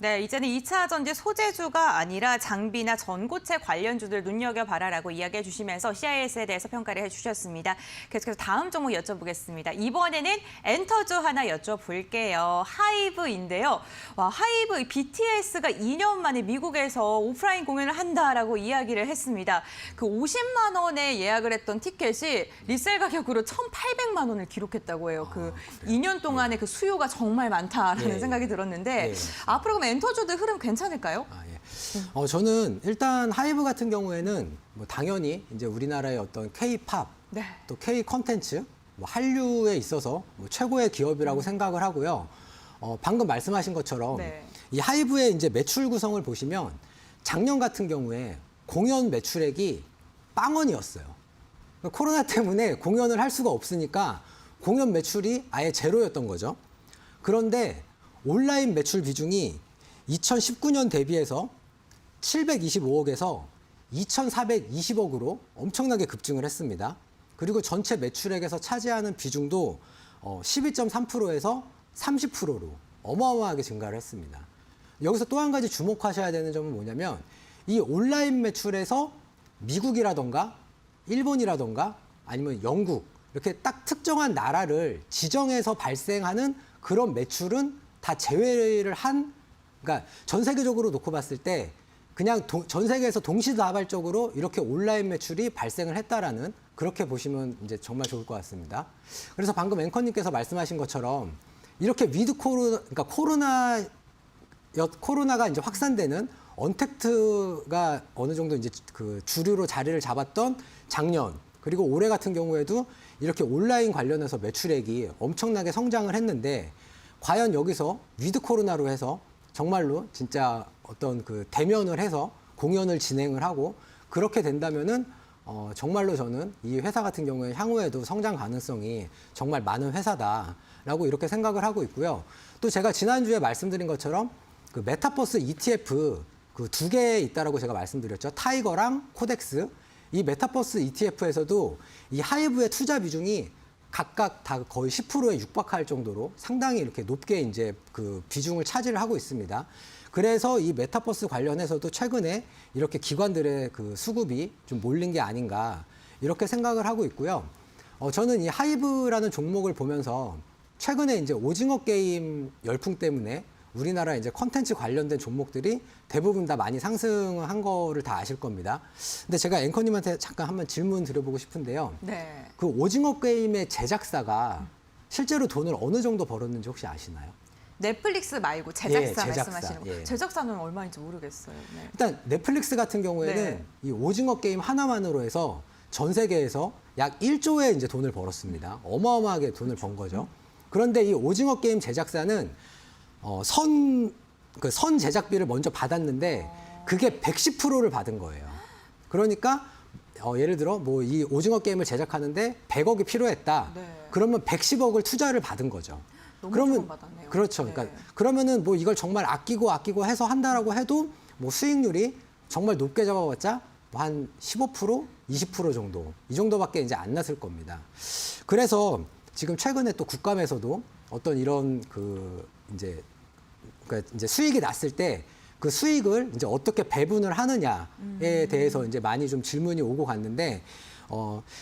네, 이제는 2차 전지 소재주가 아니라 장비나 전고체 관련주들 눈여겨봐라라고 이야기해 주시면서 CIS에 대해서 평가를 해주셨습니다. 계속해서 다음 종목 여쭤보겠습니다. 이번에는 엔터주 하나 여쭤볼게요. 하이브인데요. 와, 하이브 BTS가 2년 만에 미국에서 오프라인 공연을 한다라고 이야기를 했습니다. 그 50만 원에 예약을 했던 티켓이 리셀 가격으로 1,800만 원을 기록했다고 해요. 그 2년 동안의 그 수요가 정말 많다라는 예. 생각이 들었는데 예. 앞으로 그럼 엔터주들 흐름 괜찮을까요? 예. 저는 일단 하이브 같은 경우에는 뭐 당연히 이제 우리나라의 어떤 K-팝, 네. 또 K-컨텐츠, 뭐 한류에 있어서 뭐 최고의 기업이라고 생각을 하고요. 방금 말씀하신 것처럼 네. 이 하이브의 이제 매출 구성을 보시면 작년 같은 경우에 공연 매출액이 빵원이었어요. 그러니까 코로나 때문에 공연을 할 수가 없으니까 공연 매출이 아예 제로였던 거죠. 그런데 온라인 매출 비중이 2019년 대비해서 725억에서 2,420억으로 엄청나게 급증을 했습니다. 그리고 전체 매출액에서 차지하는 비중도 12.3%에서 30%로 어마어마하게 증가를 했습니다. 여기서 또 한 가지 주목하셔야 되는 점은 뭐냐면 이 온라인 매출에서 미국이라던가 일본이라던가 아니면 영국 이렇게 딱 특정한 나라를 지정해서 발생하는 그런 매출은 다 제외를 한, 그러니까 전 세계적으로 놓고 봤을 때 그냥 전 세계에서 동시다발적으로 이렇게 온라인 매출이 발생을 했다라는 그렇게 보시면 이제 정말 좋을 것 같습니다. 그래서 방금 앵커님께서 말씀하신 것처럼 이렇게 위드 코로나, 그러니까 코로나가 이제 확산되는 언택트가 어느 정도 이제 그 주류로 자리를 잡았던 작년 그리고 올해 같은 경우에도 이렇게 온라인 관련해서 매출액이 엄청나게 성장을 했는데 과연 여기서 위드 코로나로 해서 정말로 진짜 어떤 그 대면을 해서 공연을 진행을 하고 그렇게 된다면은 정말로 저는 이 회사 같은 경우에 향후에도 성장 가능성이 정말 많은 회사다라고 이렇게 생각을 하고 있고요. 또 제가 지난주에 말씀드린 것처럼 그 메타버스 ETF 그 두 개 있다라고 제가 말씀드렸죠. 타이거랑 코덱스. 이 메타버스 ETF에서도 이 하이브의 투자 비중이 각각 다 거의 10%에 육박할 정도로 상당히 이렇게 높게 이제 그 비중을 차지를 하고 있습니다. 그래서 이 메타버스 관련해서도 최근에 이렇게 기관들의 그 수급이 좀 몰린 게 아닌가 이렇게 생각을 하고 있고요. 저는 이 하이브라는 종목을 보면서 최근에 이제 오징어 게임 열풍 때문에 우리나라 이제 컨텐츠 관련된 종목들이 대부분 다 많이 상승한 거를 다 아실 겁니다. 근데 제가 앵커님한테 잠깐 한번 질문 드려보고 싶은데요. 네. 그 오징어 게임의 제작사가 실제로 돈을 어느 정도 벌었는지 혹시 아시나요? 넷플릭스 말고 제작사, 예, 제작사, 말씀하시는 거. 예. 제작사는 얼마인지 모르겠어요. 네. 일단 넷플릭스 같은 경우에는 네. 이 오징어 게임 하나만으로 해서 전 세계에서 약 1조의 이제 돈을 벌었습니다. 어마어마하게 돈을 번 거죠. 그런데 이 오징어 게임 제작사는 선 제작비를 먼저 받았는데 그게 110%를 받은 거예요. 그러니까 예를 들어 뭐 이 오징어 게임을 제작하는데 100억이 필요했다. 네. 그러면 110억을 투자를 받은 거죠. 너무 조금 받았네요. 그렇죠. 네. 그러니까 그러면은 뭐 이걸 정말 아끼고 해서 한다라고 해도 뭐 수익률이 정말 높게 잡아봤자 한 15%, 20% 정도 이 정도밖에 이제 안 났을 겁니다. 그래서 지금 최근에 또 국감에서도 어떤 이런 그러니까 이제 수익이 났을 때 그 수익을 이제 어떻게 배분을 하느냐에 대해서 이제 많이 좀 질문이 오고 갔는데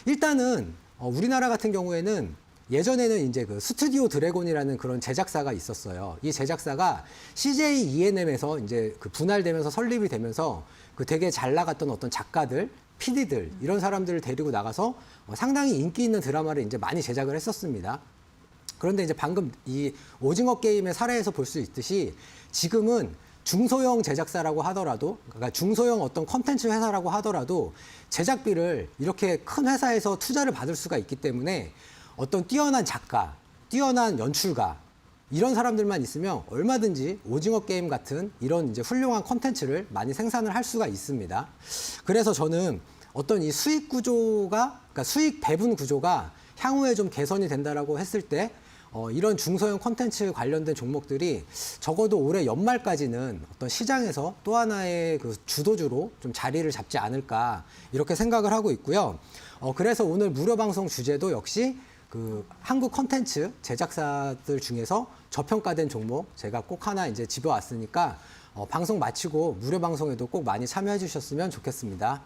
일단은 우리나라 같은 경우에는 예전에는 이제 그 스튜디오 드래곤이라는 그런 제작사가 있었어요. 이 제작사가 CJ ENM에서 이제 그 분할되면서 설립이 되면서 그 되게 잘 나갔던 어떤 작가들, PD들 이런 사람들을 데리고 나가서 상당히 인기 있는 드라마를 이제 많이 제작을 했었습니다. 그런데 이제 방금 이 오징어 게임의 사례에서 볼 수 있듯이 지금은 중소형 제작사라고 하더라도, 그러니까 중소형 어떤 컨텐츠 회사라고 하더라도 제작비를 이렇게 큰 회사에서 투자를 받을 수가 있기 때문에 어떤 뛰어난 작가, 뛰어난 연출가 이런 사람들만 있으면 얼마든지 오징어 게임 같은 이런 이제 훌륭한 컨텐츠를 많이 생산을 할 수가 있습니다. 그래서 저는 어떤 이 수익 구조가, 그러니까 수익 배분 구조가 향후에 좀 개선이 된다라고 했을 때 이런 중소형 콘텐츠 관련된 종목들이 적어도 올해 연말까지는 어떤 시장에서 또 하나의 그 주도주로 좀 자리를 잡지 않을까 이렇게 생각을 하고 있고요. 그래서 오늘 무료 방송 주제도 역시 그 한국 콘텐츠 제작사들 중에서 저평가된 종목 제가 꼭 하나 이제 집어왔으니까 방송 마치고 무료 방송에도 꼭 많이 참여해 주셨으면 좋겠습니다.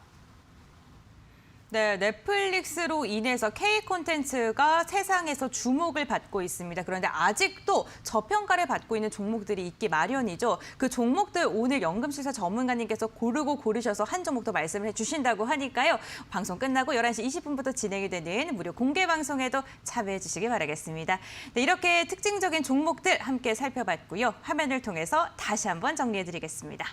네, 넷플릭스로 인해서 K 콘텐츠가 세상에서 주목을 받고 있습니다. 그런데 아직도 저평가를 받고 있는 종목들이 있기 마련이죠. 그 종목들 오늘 연금술사 전문가님께서 고르고 고르셔서 한 종목 더 말씀을 해주신다고 하니까요. 방송 끝나고 11시 20분부터 진행이 되는 무료 공개 방송에도 참여해 주시기 바라겠습니다. 네, 이렇게 특징적인 종목들 함께 살펴봤고요. 화면을 통해서 다시 한번 정리해 드리겠습니다.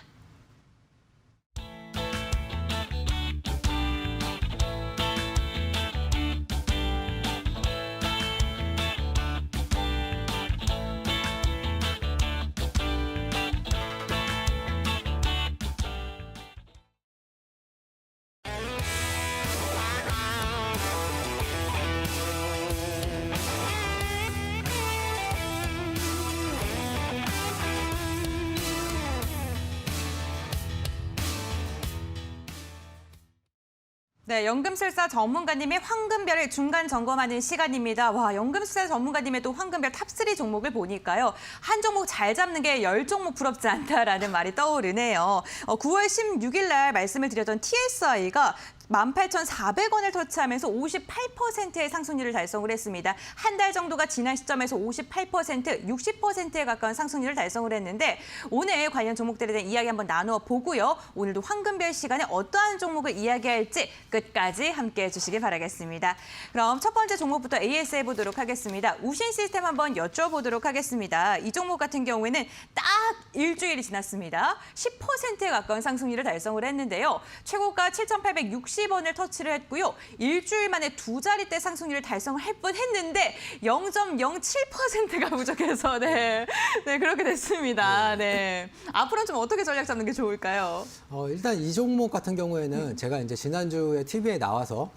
네, 연금술사 전문가님의 황금별을 중간 점검하는 시간입니다. 와, 연금술사 전문가님의 또 황금별 탑3 종목을 보니까요. 한 종목 잘 잡는 게 10종목 부럽지 않다라는 말이 떠오르네요. 9월 16일 날 말씀을 드렸던 TSI가 18,400원을 터치하면서 58%의 상승률을 달성을 했습니다. 한 달 정도가 지난 시점에서 58%, 60%에 가까운 상승률을 달성을 했는데 오늘 관련 종목들에 대한 이야기 한번 나누어 보고요. 오늘도 황금별 시간에 어떠한 종목을 이야기할지 끝까지 함께해 주시기 바라겠습니다. 그럼 첫 번째 종목부터 AS 해보도록 하겠습니다. 우신 시스템 한번 여쭤보도록 하겠습니다. 이 종목 같은 경우에는 딱 일주일이 지났습니다. 10%에 가까운 상승률을 달성을 했는데요. 최고가 7,860원을 터치를 했고요. 일주일 만에 두 자릿대 상승률을 달성을 할 뻔했는데 0.07%가 부족해서 네, 그렇게 됐습니다. 네, 앞으로는 좀 어떻게 전략 잡는 게 좋을까요? 일단 이 종목 같은 경우에는 제가 이제 지난주에 TV에 나와서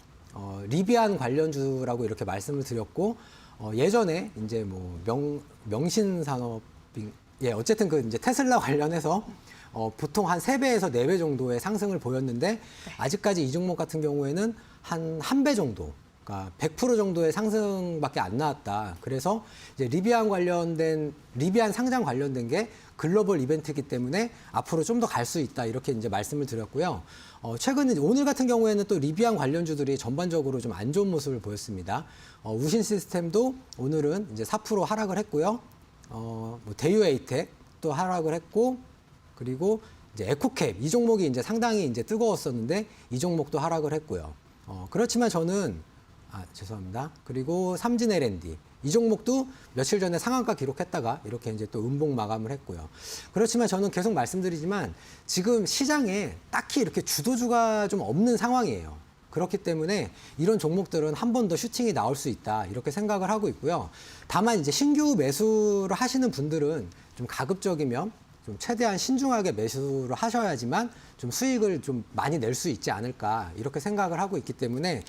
리비안 관련주라고 이렇게 말씀을 드렸고 예전에 이제 뭐 명신산업 어쨌든 그 이제 테슬라 관련해서 보통 한 3배에서 4배 정도의 상승을 보였는데 아직까지 이 종목 같은 경우에는 한 배 정도, 그러니까 100% 정도의 상승밖에 안 나왔다. 그래서 이제 리비안 상장 관련된 게 글로벌 이벤트이기 때문에 앞으로 좀 더 갈 수 있다. 이렇게 이제 말씀을 드렸고요. 최근에 오늘 같은 경우에는 또 리비안 관련주들이 전반적으로 좀 안 좋은 모습을 보였습니다. 우신 시스템도 오늘은 이제 4% 하락을 했고요. 뭐 대유에이텍 또 하락을 했고, 그리고 이제 에코캡 이 종목이 이제 상당히 이제 뜨거웠었는데 이 종목도 하락을 했고요. 그렇지만 저는 죄송합니다. 그리고 삼진 L&D 이 종목도 며칠 전에 상한가 기록했다가 이렇게 이제 또 음봉 마감을 했고요. 그렇지만 저는 계속 말씀드리지만 지금 시장에 딱히 이렇게 주도주가 좀 없는 상황이에요. 그렇기 때문에 이런 종목들은 한 번 더 슈팅이 나올 수 있다 이렇게 생각을 하고 있고요. 다만 이제 신규 매수를 하시는 분들은 좀 가급적이면 좀 최대한 신중하게 매수를 하셔야지만 좀 수익을 좀 많이 낼 수 있지 않을까 이렇게 생각을 하고 있기 때문에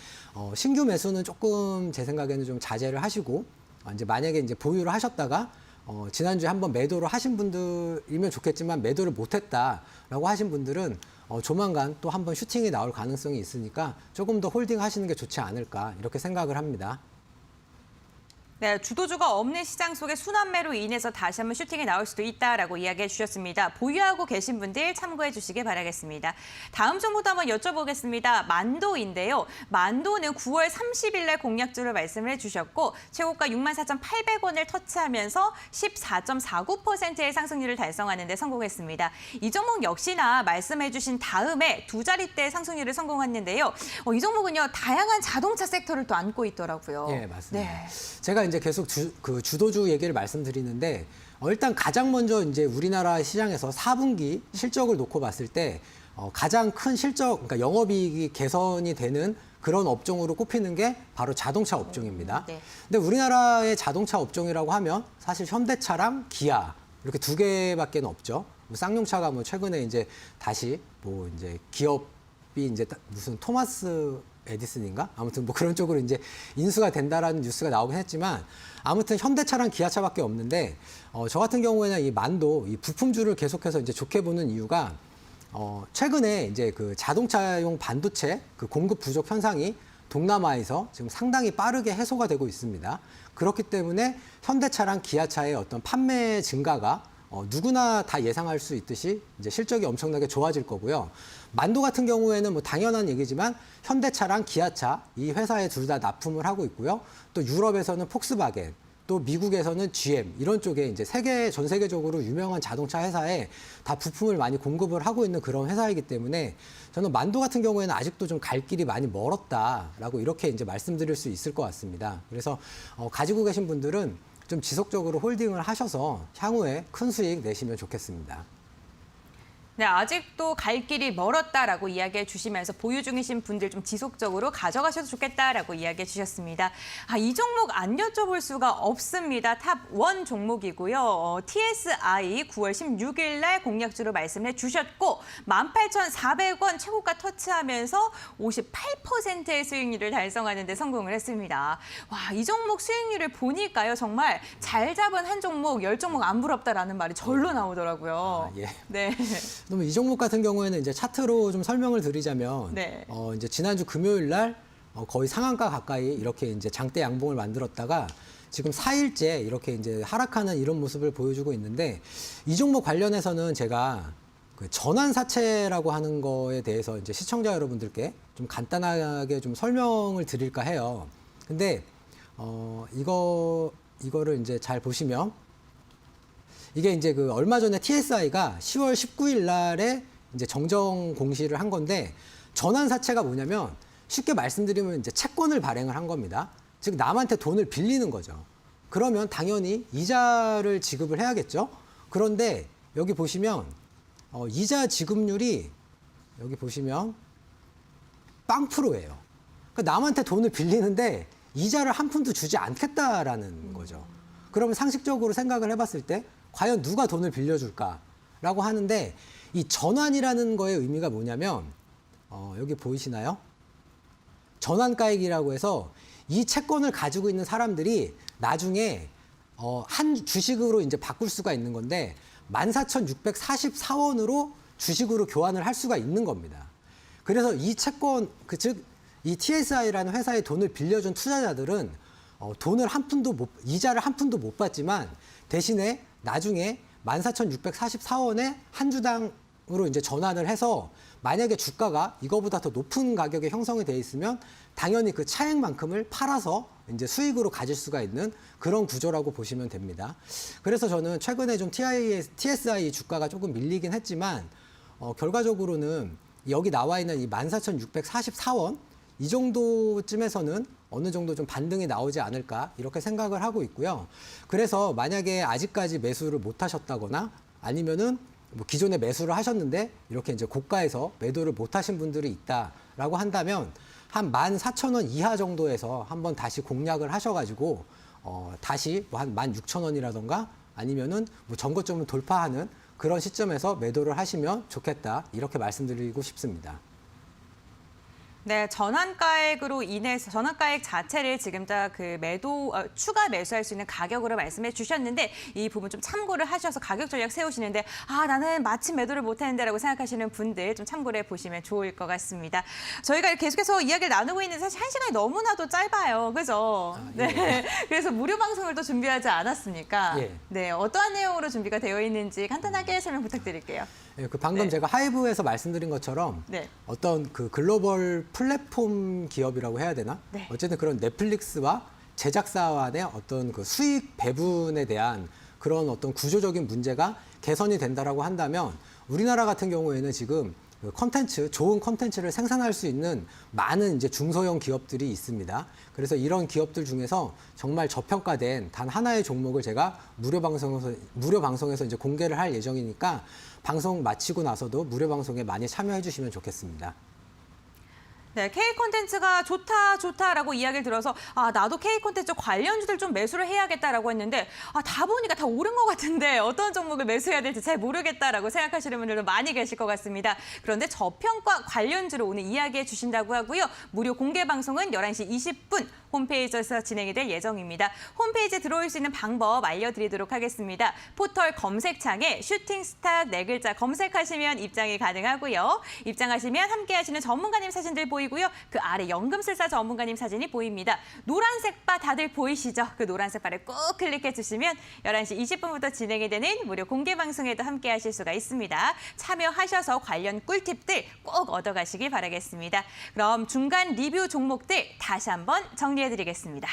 신규 매수는 조금 제 생각에는 좀 자제를 하시고 이제 만약에 이제 보유를 하셨다가 지난주에 한번 매도를 하신 분들이면 좋겠지만 매도를 못했다라고 하신 분들은 조만간 또 한번 슈팅이 나올 가능성이 있으니까 조금 더 홀딩 하시는 게 좋지 않을까 이렇게 생각을 합니다. 네, 주도주가 없는 시장 속의 순환매로 인해서 다시 한번 슈팅이 나올 수도 있다라고 이야기해 주셨습니다. 보유하고 계신 분들 참고해 주시기 바라겠습니다. 다음 종목도 한번 여쭤보겠습니다. 만도인데요. 만도는 9월 30일 날 공략주를 말씀을 해주셨고 최고가 64,800원을 터치하면서 14.49%의 상승률을 달성하는 데 성공했습니다. 이 종목 역시나 말씀해 주신 다음에 두 자릿대 상승률을 성공했는데요. 이 종목은요. 다양한 자동차 섹터를 또 안고 있더라고요. 예, 맞습니다. 네. 제가 이제 계속 주도주 얘기를 말씀드리는데 일단 가장 먼저 이제 우리나라 시장에서 4분기 실적을 놓고 봤을 때 가장 큰 실적, 그러니까 영업이익이 개선이 되는 그런 업종으로 꼽히는 게 바로 자동차 업종입니다. 네. 근데 우리나라의 자동차 업종이라고 하면 사실 현대차랑 기아 이렇게 두 개밖에 없죠. 뭐 쌍용차가 뭐 최근에 이제 다시 뭐 이제 기업이 이제 무슨 토마스 에디슨인가? 아무튼 뭐 그런 쪽으로 이제 인수가 된다라는 뉴스가 나오긴 했지만 아무튼 현대차랑 기아차밖에 없는데 저 같은 경우에는 이 만도 이 부품주를 계속해서 이제 좋게 보는 이유가 최근에 이제 그 자동차용 반도체 그 공급 부족 현상이 동남아에서 지금 상당히 빠르게 해소가 되고 있습니다. 그렇기 때문에 현대차랑 기아차의 어떤 판매 증가가 누구나 다 예상할 수 있듯이 이제 실적이 엄청나게 좋아질 거고요. 만도 같은 경우에는 뭐 당연한 얘기지만 현대차랑 기아차 이 회사에 둘 다 납품을 하고 있고요. 또 유럽에서는 폭스바겐, 또 미국에서는 GM 이런 쪽에 이제 전 세계적으로 유명한 자동차 회사에 다 부품을 많이 공급을 하고 있는 그런 회사이기 때문에 저는 만도 같은 경우에는 아직도 좀 갈 길이 많이 멀었다라고 이렇게 이제 말씀드릴 수 있을 것 같습니다. 그래서 가지고 계신 분들은 좀 지속적으로 홀딩을 하셔서 향후에 큰 수익 내시면 좋겠습니다. 네, 아직도 갈 길이 멀었다라고 이야기해 주시면서 보유 중이신 분들 좀 지속적으로 가져가셔도 좋겠다라고 이야기해 주셨습니다. 이 종목 안 여쭤볼 수가 없습니다. 탑 1 종목이고요. TSI 9월 16일 날 공략주로 말씀해 주셨고 18,400원 최고가 터치하면서 58%의 수익률을 달성하는 데 성공을 했습니다. 와, 이 종목 수익률을 보니까요. 정말 잘 잡은 한 종목, 10종목 안 부럽다라는 말이 절로 나오더라고요. 예. 네. 그러면 이 종목 같은 경우에는 이제 차트로 좀 설명을 드리자면 네. 이제 지난주 금요일 날 거의 상한가 가까이 이렇게 이제 장대 양봉을 만들었다가 지금 4일째 이렇게 이제 하락하는 이런 모습을 보여주고 있는데 이 종목 관련해서는 제가 그 전환사채라고 하는 거에 대해서 이제 시청자 여러분들께 좀 간단하게 좀 설명을 드릴까 해요. 근데 이거를 이제 잘 보시면 이게 이제 그 얼마 전에 TSI가 10월 19일 날에 이제 정정 공시를 한 건데 전환사채가 뭐냐면 쉽게 말씀드리면 이제 채권을 발행을 한 겁니다. 즉 남한테 돈을 빌리는 거죠. 그러면 당연히 이자를 지급을 해야겠죠. 그런데 여기 보시면 이자 지급률이 여기 보시면 0%예요. 그러니까 남한테 돈을 빌리는데 이자를 한 푼도 주지 않겠다라는 거죠. 그러면 상식적으로 생각을 해봤을 때 과연 누가 돈을 빌려줄까라고 하는데 이 전환이라는 거의 의미가 뭐냐면 여기 보이시나요? 전환가액이라고 해서 이 채권을 가지고 있는 사람들이 나중에 한 주식으로 이제 바꿀 수가 있는 건데 14,644원으로 주식으로 교환을 할 수가 있는 겁니다. 그래서 이 채권 즉 이 TSI라는 회사에 돈을 빌려준 투자자들은 돈을 이자를 한 푼도 못 받지만 대신에 나중에 14,644원에 한 주당으로 이제 전환을 해서 만약에 주가가 이거보다 더 높은 가격에 형성이 돼 있으면 당연히 그 차액만큼을 팔아서 이제 수익으로 가질 수가 있는 그런 구조라고 보시면 됩니다. 그래서 저는 최근에 좀 TSI 주가가 조금 밀리긴 했지만 결과적으로는 여기 나와 있는 이 14,644원 이 정도쯤에서는 어느 정도 좀 반등이 나오지 않을까 이렇게 생각을 하고 있고요. 그래서 만약에 아직까지 매수를 못 하셨다거나 아니면은 뭐 기존에 매수를 하셨는데 이렇게 이제 고가에서 매도를 못 하신 분들이 있다라고 한다면 한 14,000원 이하 정도에서 한번 다시 공략을 하셔가지고 다시 뭐 한 16,000원이라던가 아니면은 뭐 전고점을 돌파하는 그런 시점에서 매도를 하시면 좋겠다 이렇게 말씀드리고 싶습니다. 네, 전환가액으로 인해서 전환가액 자체를 지금 다 그 추가 매수할 수 있는 가격으로 말씀해 주셨는데 이 부분 좀 참고를 하셔서 가격 전략 세우시는데 나는 마침 매도를 못했는데라고 생각하시는 분들 좀 참고를 해보시면 좋을 것 같습니다. 저희가 계속해서 이야기를 나누고 있는데 사실 1시간이 너무나도 짧아요, 그죠? 예. 네, 그래서 무료 방송을 또 준비하지 않았습니까? 예. 네, 어떠한 내용으로 준비가 되어 있는지 간단하게 설명 부탁드릴게요. 네, 그 방금 네. 제가 하이브에서 말씀드린 것처럼 네. 어떤 그 글로벌 플랫폼 기업이라고 해야 되나? 네. 어쨌든 그런 넷플릭스와 제작사 간의 어떤 그 수익 배분에 대한 그런 어떤 구조적인 문제가 개선이 된다라고 한다면 우리나라 같은 경우에는 지금 그 좋은 컨텐츠를 생산할 수 있는 많은 이제 중소형 기업들이 있습니다. 그래서 이런 기업들 중에서 정말 저평가된 단 하나의 종목을 제가 무료 방송에서 이제 공개를 할 예정이니까 방송 마치고 나서도 무료 방송에 많이 참여해 주시면 좋겠습니다. 네, K 콘텐츠가 좋다라고 이야기를 들어서 나도 K 콘텐츠 관련주들 좀 매수를 해야겠다라고 했는데 다 보니까 다 오른 것 같은데 어떤 종목을 매수해야 될지 잘 모르겠다라고 생각하시는 분들도 많이 계실 것 같습니다. 그런데 저평가 관련주로 오늘 이야기해 주신다고 하고요. 무료 공개 방송은 11시 20분 홈페이지에서 진행이 될 예정입니다. 홈페이지에 들어올 수 있는 방법 알려드리도록 하겠습니다. 포털 검색창에 슈팅스탁 4글자 검색하시면 입장이 가능하고요. 입장하시면 함께하시는 전문가님 사진들 보이고 보이고요. 그 아래 연금술사 전문가님 사진이 보입니다. 노란색 바 다들 보이시죠? 그 노란색 바를 꾹 클릭해 주시면 11시 20분부터 진행이 되는 무료 공개 방송에도 함께 하실 수가 있습니다. 참여하셔서 관련 꿀팁들 꼭 얻어가시길 바라겠습니다. 그럼 중간 리뷰 종목들 다시 한번 정리해 드리겠습니다.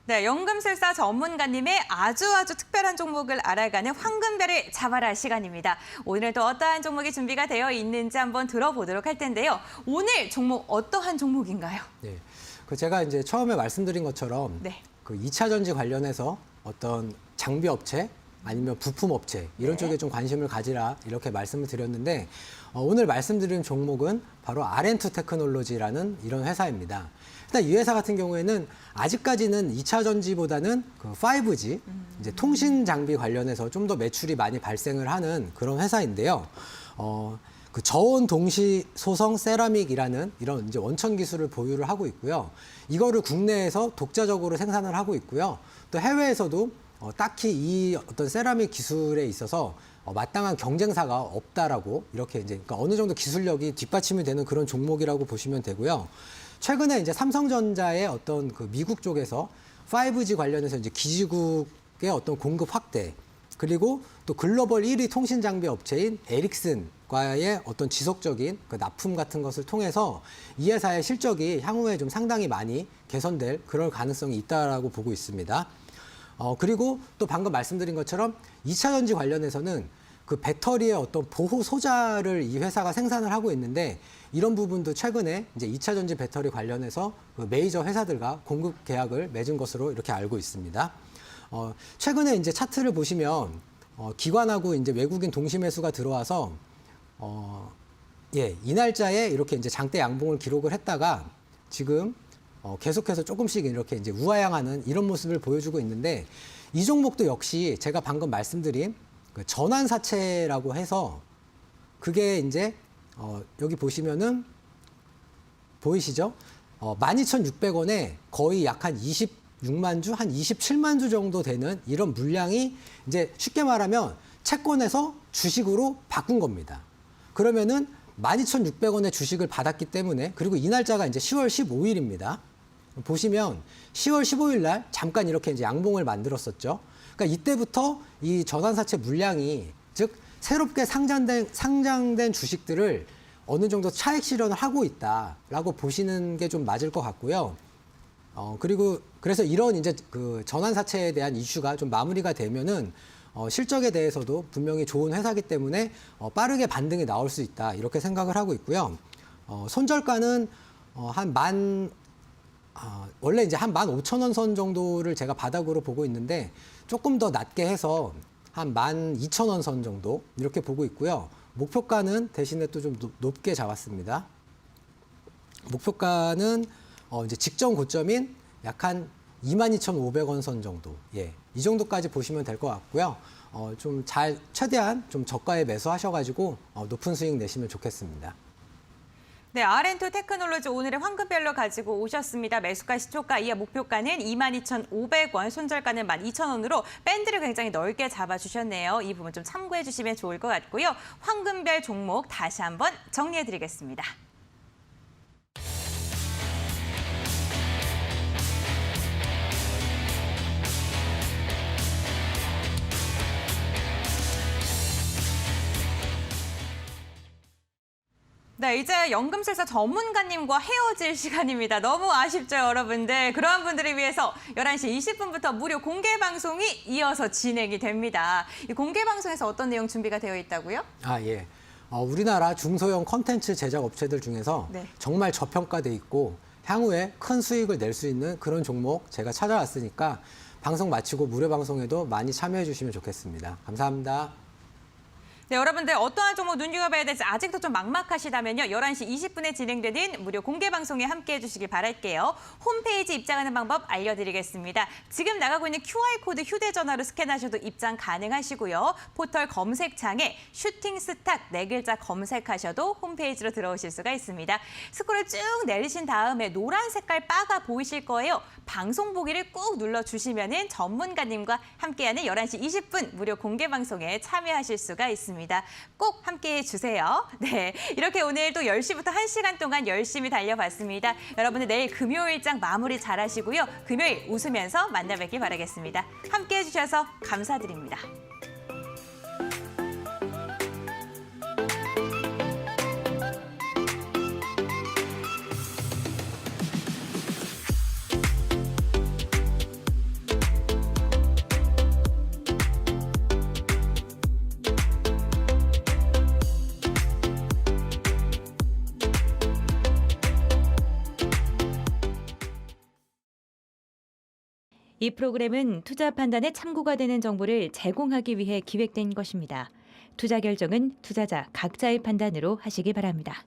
네, 연금술사 전문가님의 아주 특별한 종목을 알아가는 황금별을 잡아라 시간입니다. 오늘은 또 어떠한 종목이 준비가 되어 있는지 한번 들어보도록 할 텐데요. 오늘 종목 어떠한 종목인가요? 네. 제가 이제 처음에 말씀드린 것처럼 네. 그 2차 전지 관련해서 어떤 장비 업체 아니면 부품 업체 이런 네. 쪽에 좀 관심을 가지라 이렇게 말씀을 드렸는데 오늘 말씀드린 종목은 바로 아렌투 테크놀로지라는 이런 회사입니다. 일단 이 회사 같은 경우에는 아직까지는 2차 전지보다는 그 5G, 이제 통신 장비 관련해서 좀 더 매출이 많이 발생을 하는 그런 회사인데요. 그 저온 동시 소성 세라믹이라는 이런 이제 원천 기술을 보유를 하고 있고요. 이거를 국내에서 독자적으로 생산을 하고 있고요. 또 해외에서도 딱히 이 어떤 세라믹 기술에 있어서 마땅한 경쟁사가 없다라고 이렇게 이제 그러니까 어느 정도 기술력이 뒷받침이 되는 그런 종목이라고 보시면 되고요. 최근에 이제 삼성전자의 어떤 그 미국 쪽에서 5G 관련해서 이제 기지국의 어떤 공급 확대 그리고 또 글로벌 1위 통신 장비 업체인 에릭슨과의 어떤 지속적인 그 납품 같은 것을 통해서 이 회사의 실적이 향후에 좀 상당히 많이 개선될 그럴 가능성이 있다라고 보고 있습니다. 그리고 또 방금 말씀드린 것처럼 2차 전지 관련해서는 그 배터리의 어떤 보호 소자를 이 회사가 생산을 하고 있는데 이런 부분도 최근에 이제 2차 전지 배터리 관련해서 그 메이저 회사들과 공급 계약을 맺은 것으로 이렇게 알고 있습니다. 최근에 이제 차트를 보시면 기관하고 이제 외국인 동시 매수가 들어와서 이 날짜에 이렇게 이제 장대 양봉을 기록을 했다가 지금 계속해서 조금씩 이렇게 이제 우하향하는 이런 모습을 보여주고 있는데 이 종목도 역시 제가 방금 말씀드린 그 전환사채라고 해서 그게 이제 여기 보시면은 보이시죠? 12,600원에 거의 약 한 26만 주, 한 27만 주 정도 되는 이런 물량이 이제 쉽게 말하면 채권에서 주식으로 바꾼 겁니다. 그러면은 12,600원의 주식을 받았기 때문에 그리고 이 날짜가 이제 10월 15일입니다. 보시면 10월 15일 날 잠깐 이렇게 이제 양봉을 만들었었죠. 그러니까 이때부터 이 전환사채 물량이 즉 새롭게 상장된 주식들을 어느 정도 차익 실현을 하고 있다라고 보시는 게 좀 맞을 것 같고요. 그리고 그래서 이런 이제 그 전환사채에 대한 이슈가 좀 마무리가 되면은 실적에 대해서도 분명히 좋은 회사이기 때문에 빠르게 반등이 나올 수 있다 이렇게 생각을 하고 있고요. 손절가는 원래 이제 한 15,000원 선 정도를 제가 바닥으로 보고 있는데 조금 더 낮게 해서 한 12,000원 선 정도 이렇게 보고 있고요. 목표가는 대신에 또 좀 높게 잡았습니다. 목표가는 이제 직전 고점인 약 한 22,500원 선 정도. 예. 이 정도까지 보시면 될 것 같고요. 최대한 좀 저가에 매수하셔가지고 높은 수익 내시면 좋겠습니다. 네, 아렌투 테크놀로지 오늘의 황금별로 가지고 오셨습니다. 매수가 시초가 이하 목표가는 22,500원, 손절가는 12,000원으로 밴드를 굉장히 넓게 잡아주셨네요. 이 부분 좀 참고해 주시면 좋을 것 같고요. 황금별 종목 다시 한번 정리해 드리겠습니다. 네, 이제 연금술사 전문가님과 헤어질 시간입니다. 너무 아쉽죠, 여러분들. 그러한 분들을 위해서 11시 20분부터 무료 공개 방송이 이어서 진행이 됩니다. 이 공개 방송에서 어떤 내용 준비가 되어 있다고요? 예. 우리나라 중소형 콘텐츠 제작 업체들 중에서 네. 정말 저평가돼 있고 향후에 큰 수익을 낼 수 있는 그런 종목 제가 찾아왔으니까 방송 마치고 무료 방송에도 많이 참여해 주시면 좋겠습니다. 감사합니다. 네, 여러분들 어떠한 종목 눈여겨봐야 될지 아직도 좀 막막하시다면요. 11시 20분에 진행되는 무료 공개 방송에 함께해 주시길 바랄게요. 홈페이지 입장하는 방법 알려드리겠습니다. 지금 나가고 있는 QR코드 휴대전화로 스캔하셔도 입장 가능하시고요. 포털 검색창에 슈팅스탁 4글자 검색하셔도 홈페이지로 들어오실 수가 있습니다. 스크롤 쭉 내리신 다음에 노란 색깔 바가 보이실 거예요. 방송 보기를 꾹 눌러주시면 전문가님과 함께하는 11시 20분 무료 공개 방송에 참여하실 수가 있습니다. 꼭 함께해 주세요. 네, 이렇게 오늘 또 10시부터 1시간 동안 열심히 달려봤습니다. 여러분들 내일 금요일장 마무리 잘하시고요. 금요일 웃으면서 만나뵙길 바라겠습니다. 함께해 주셔서 감사드립니다. 이 프로그램은 투자 판단에 참고가 되는 정보를 제공하기 위해 기획된 것입니다. 투자 결정은 투자자 각자의 판단으로 하시기 바랍니다.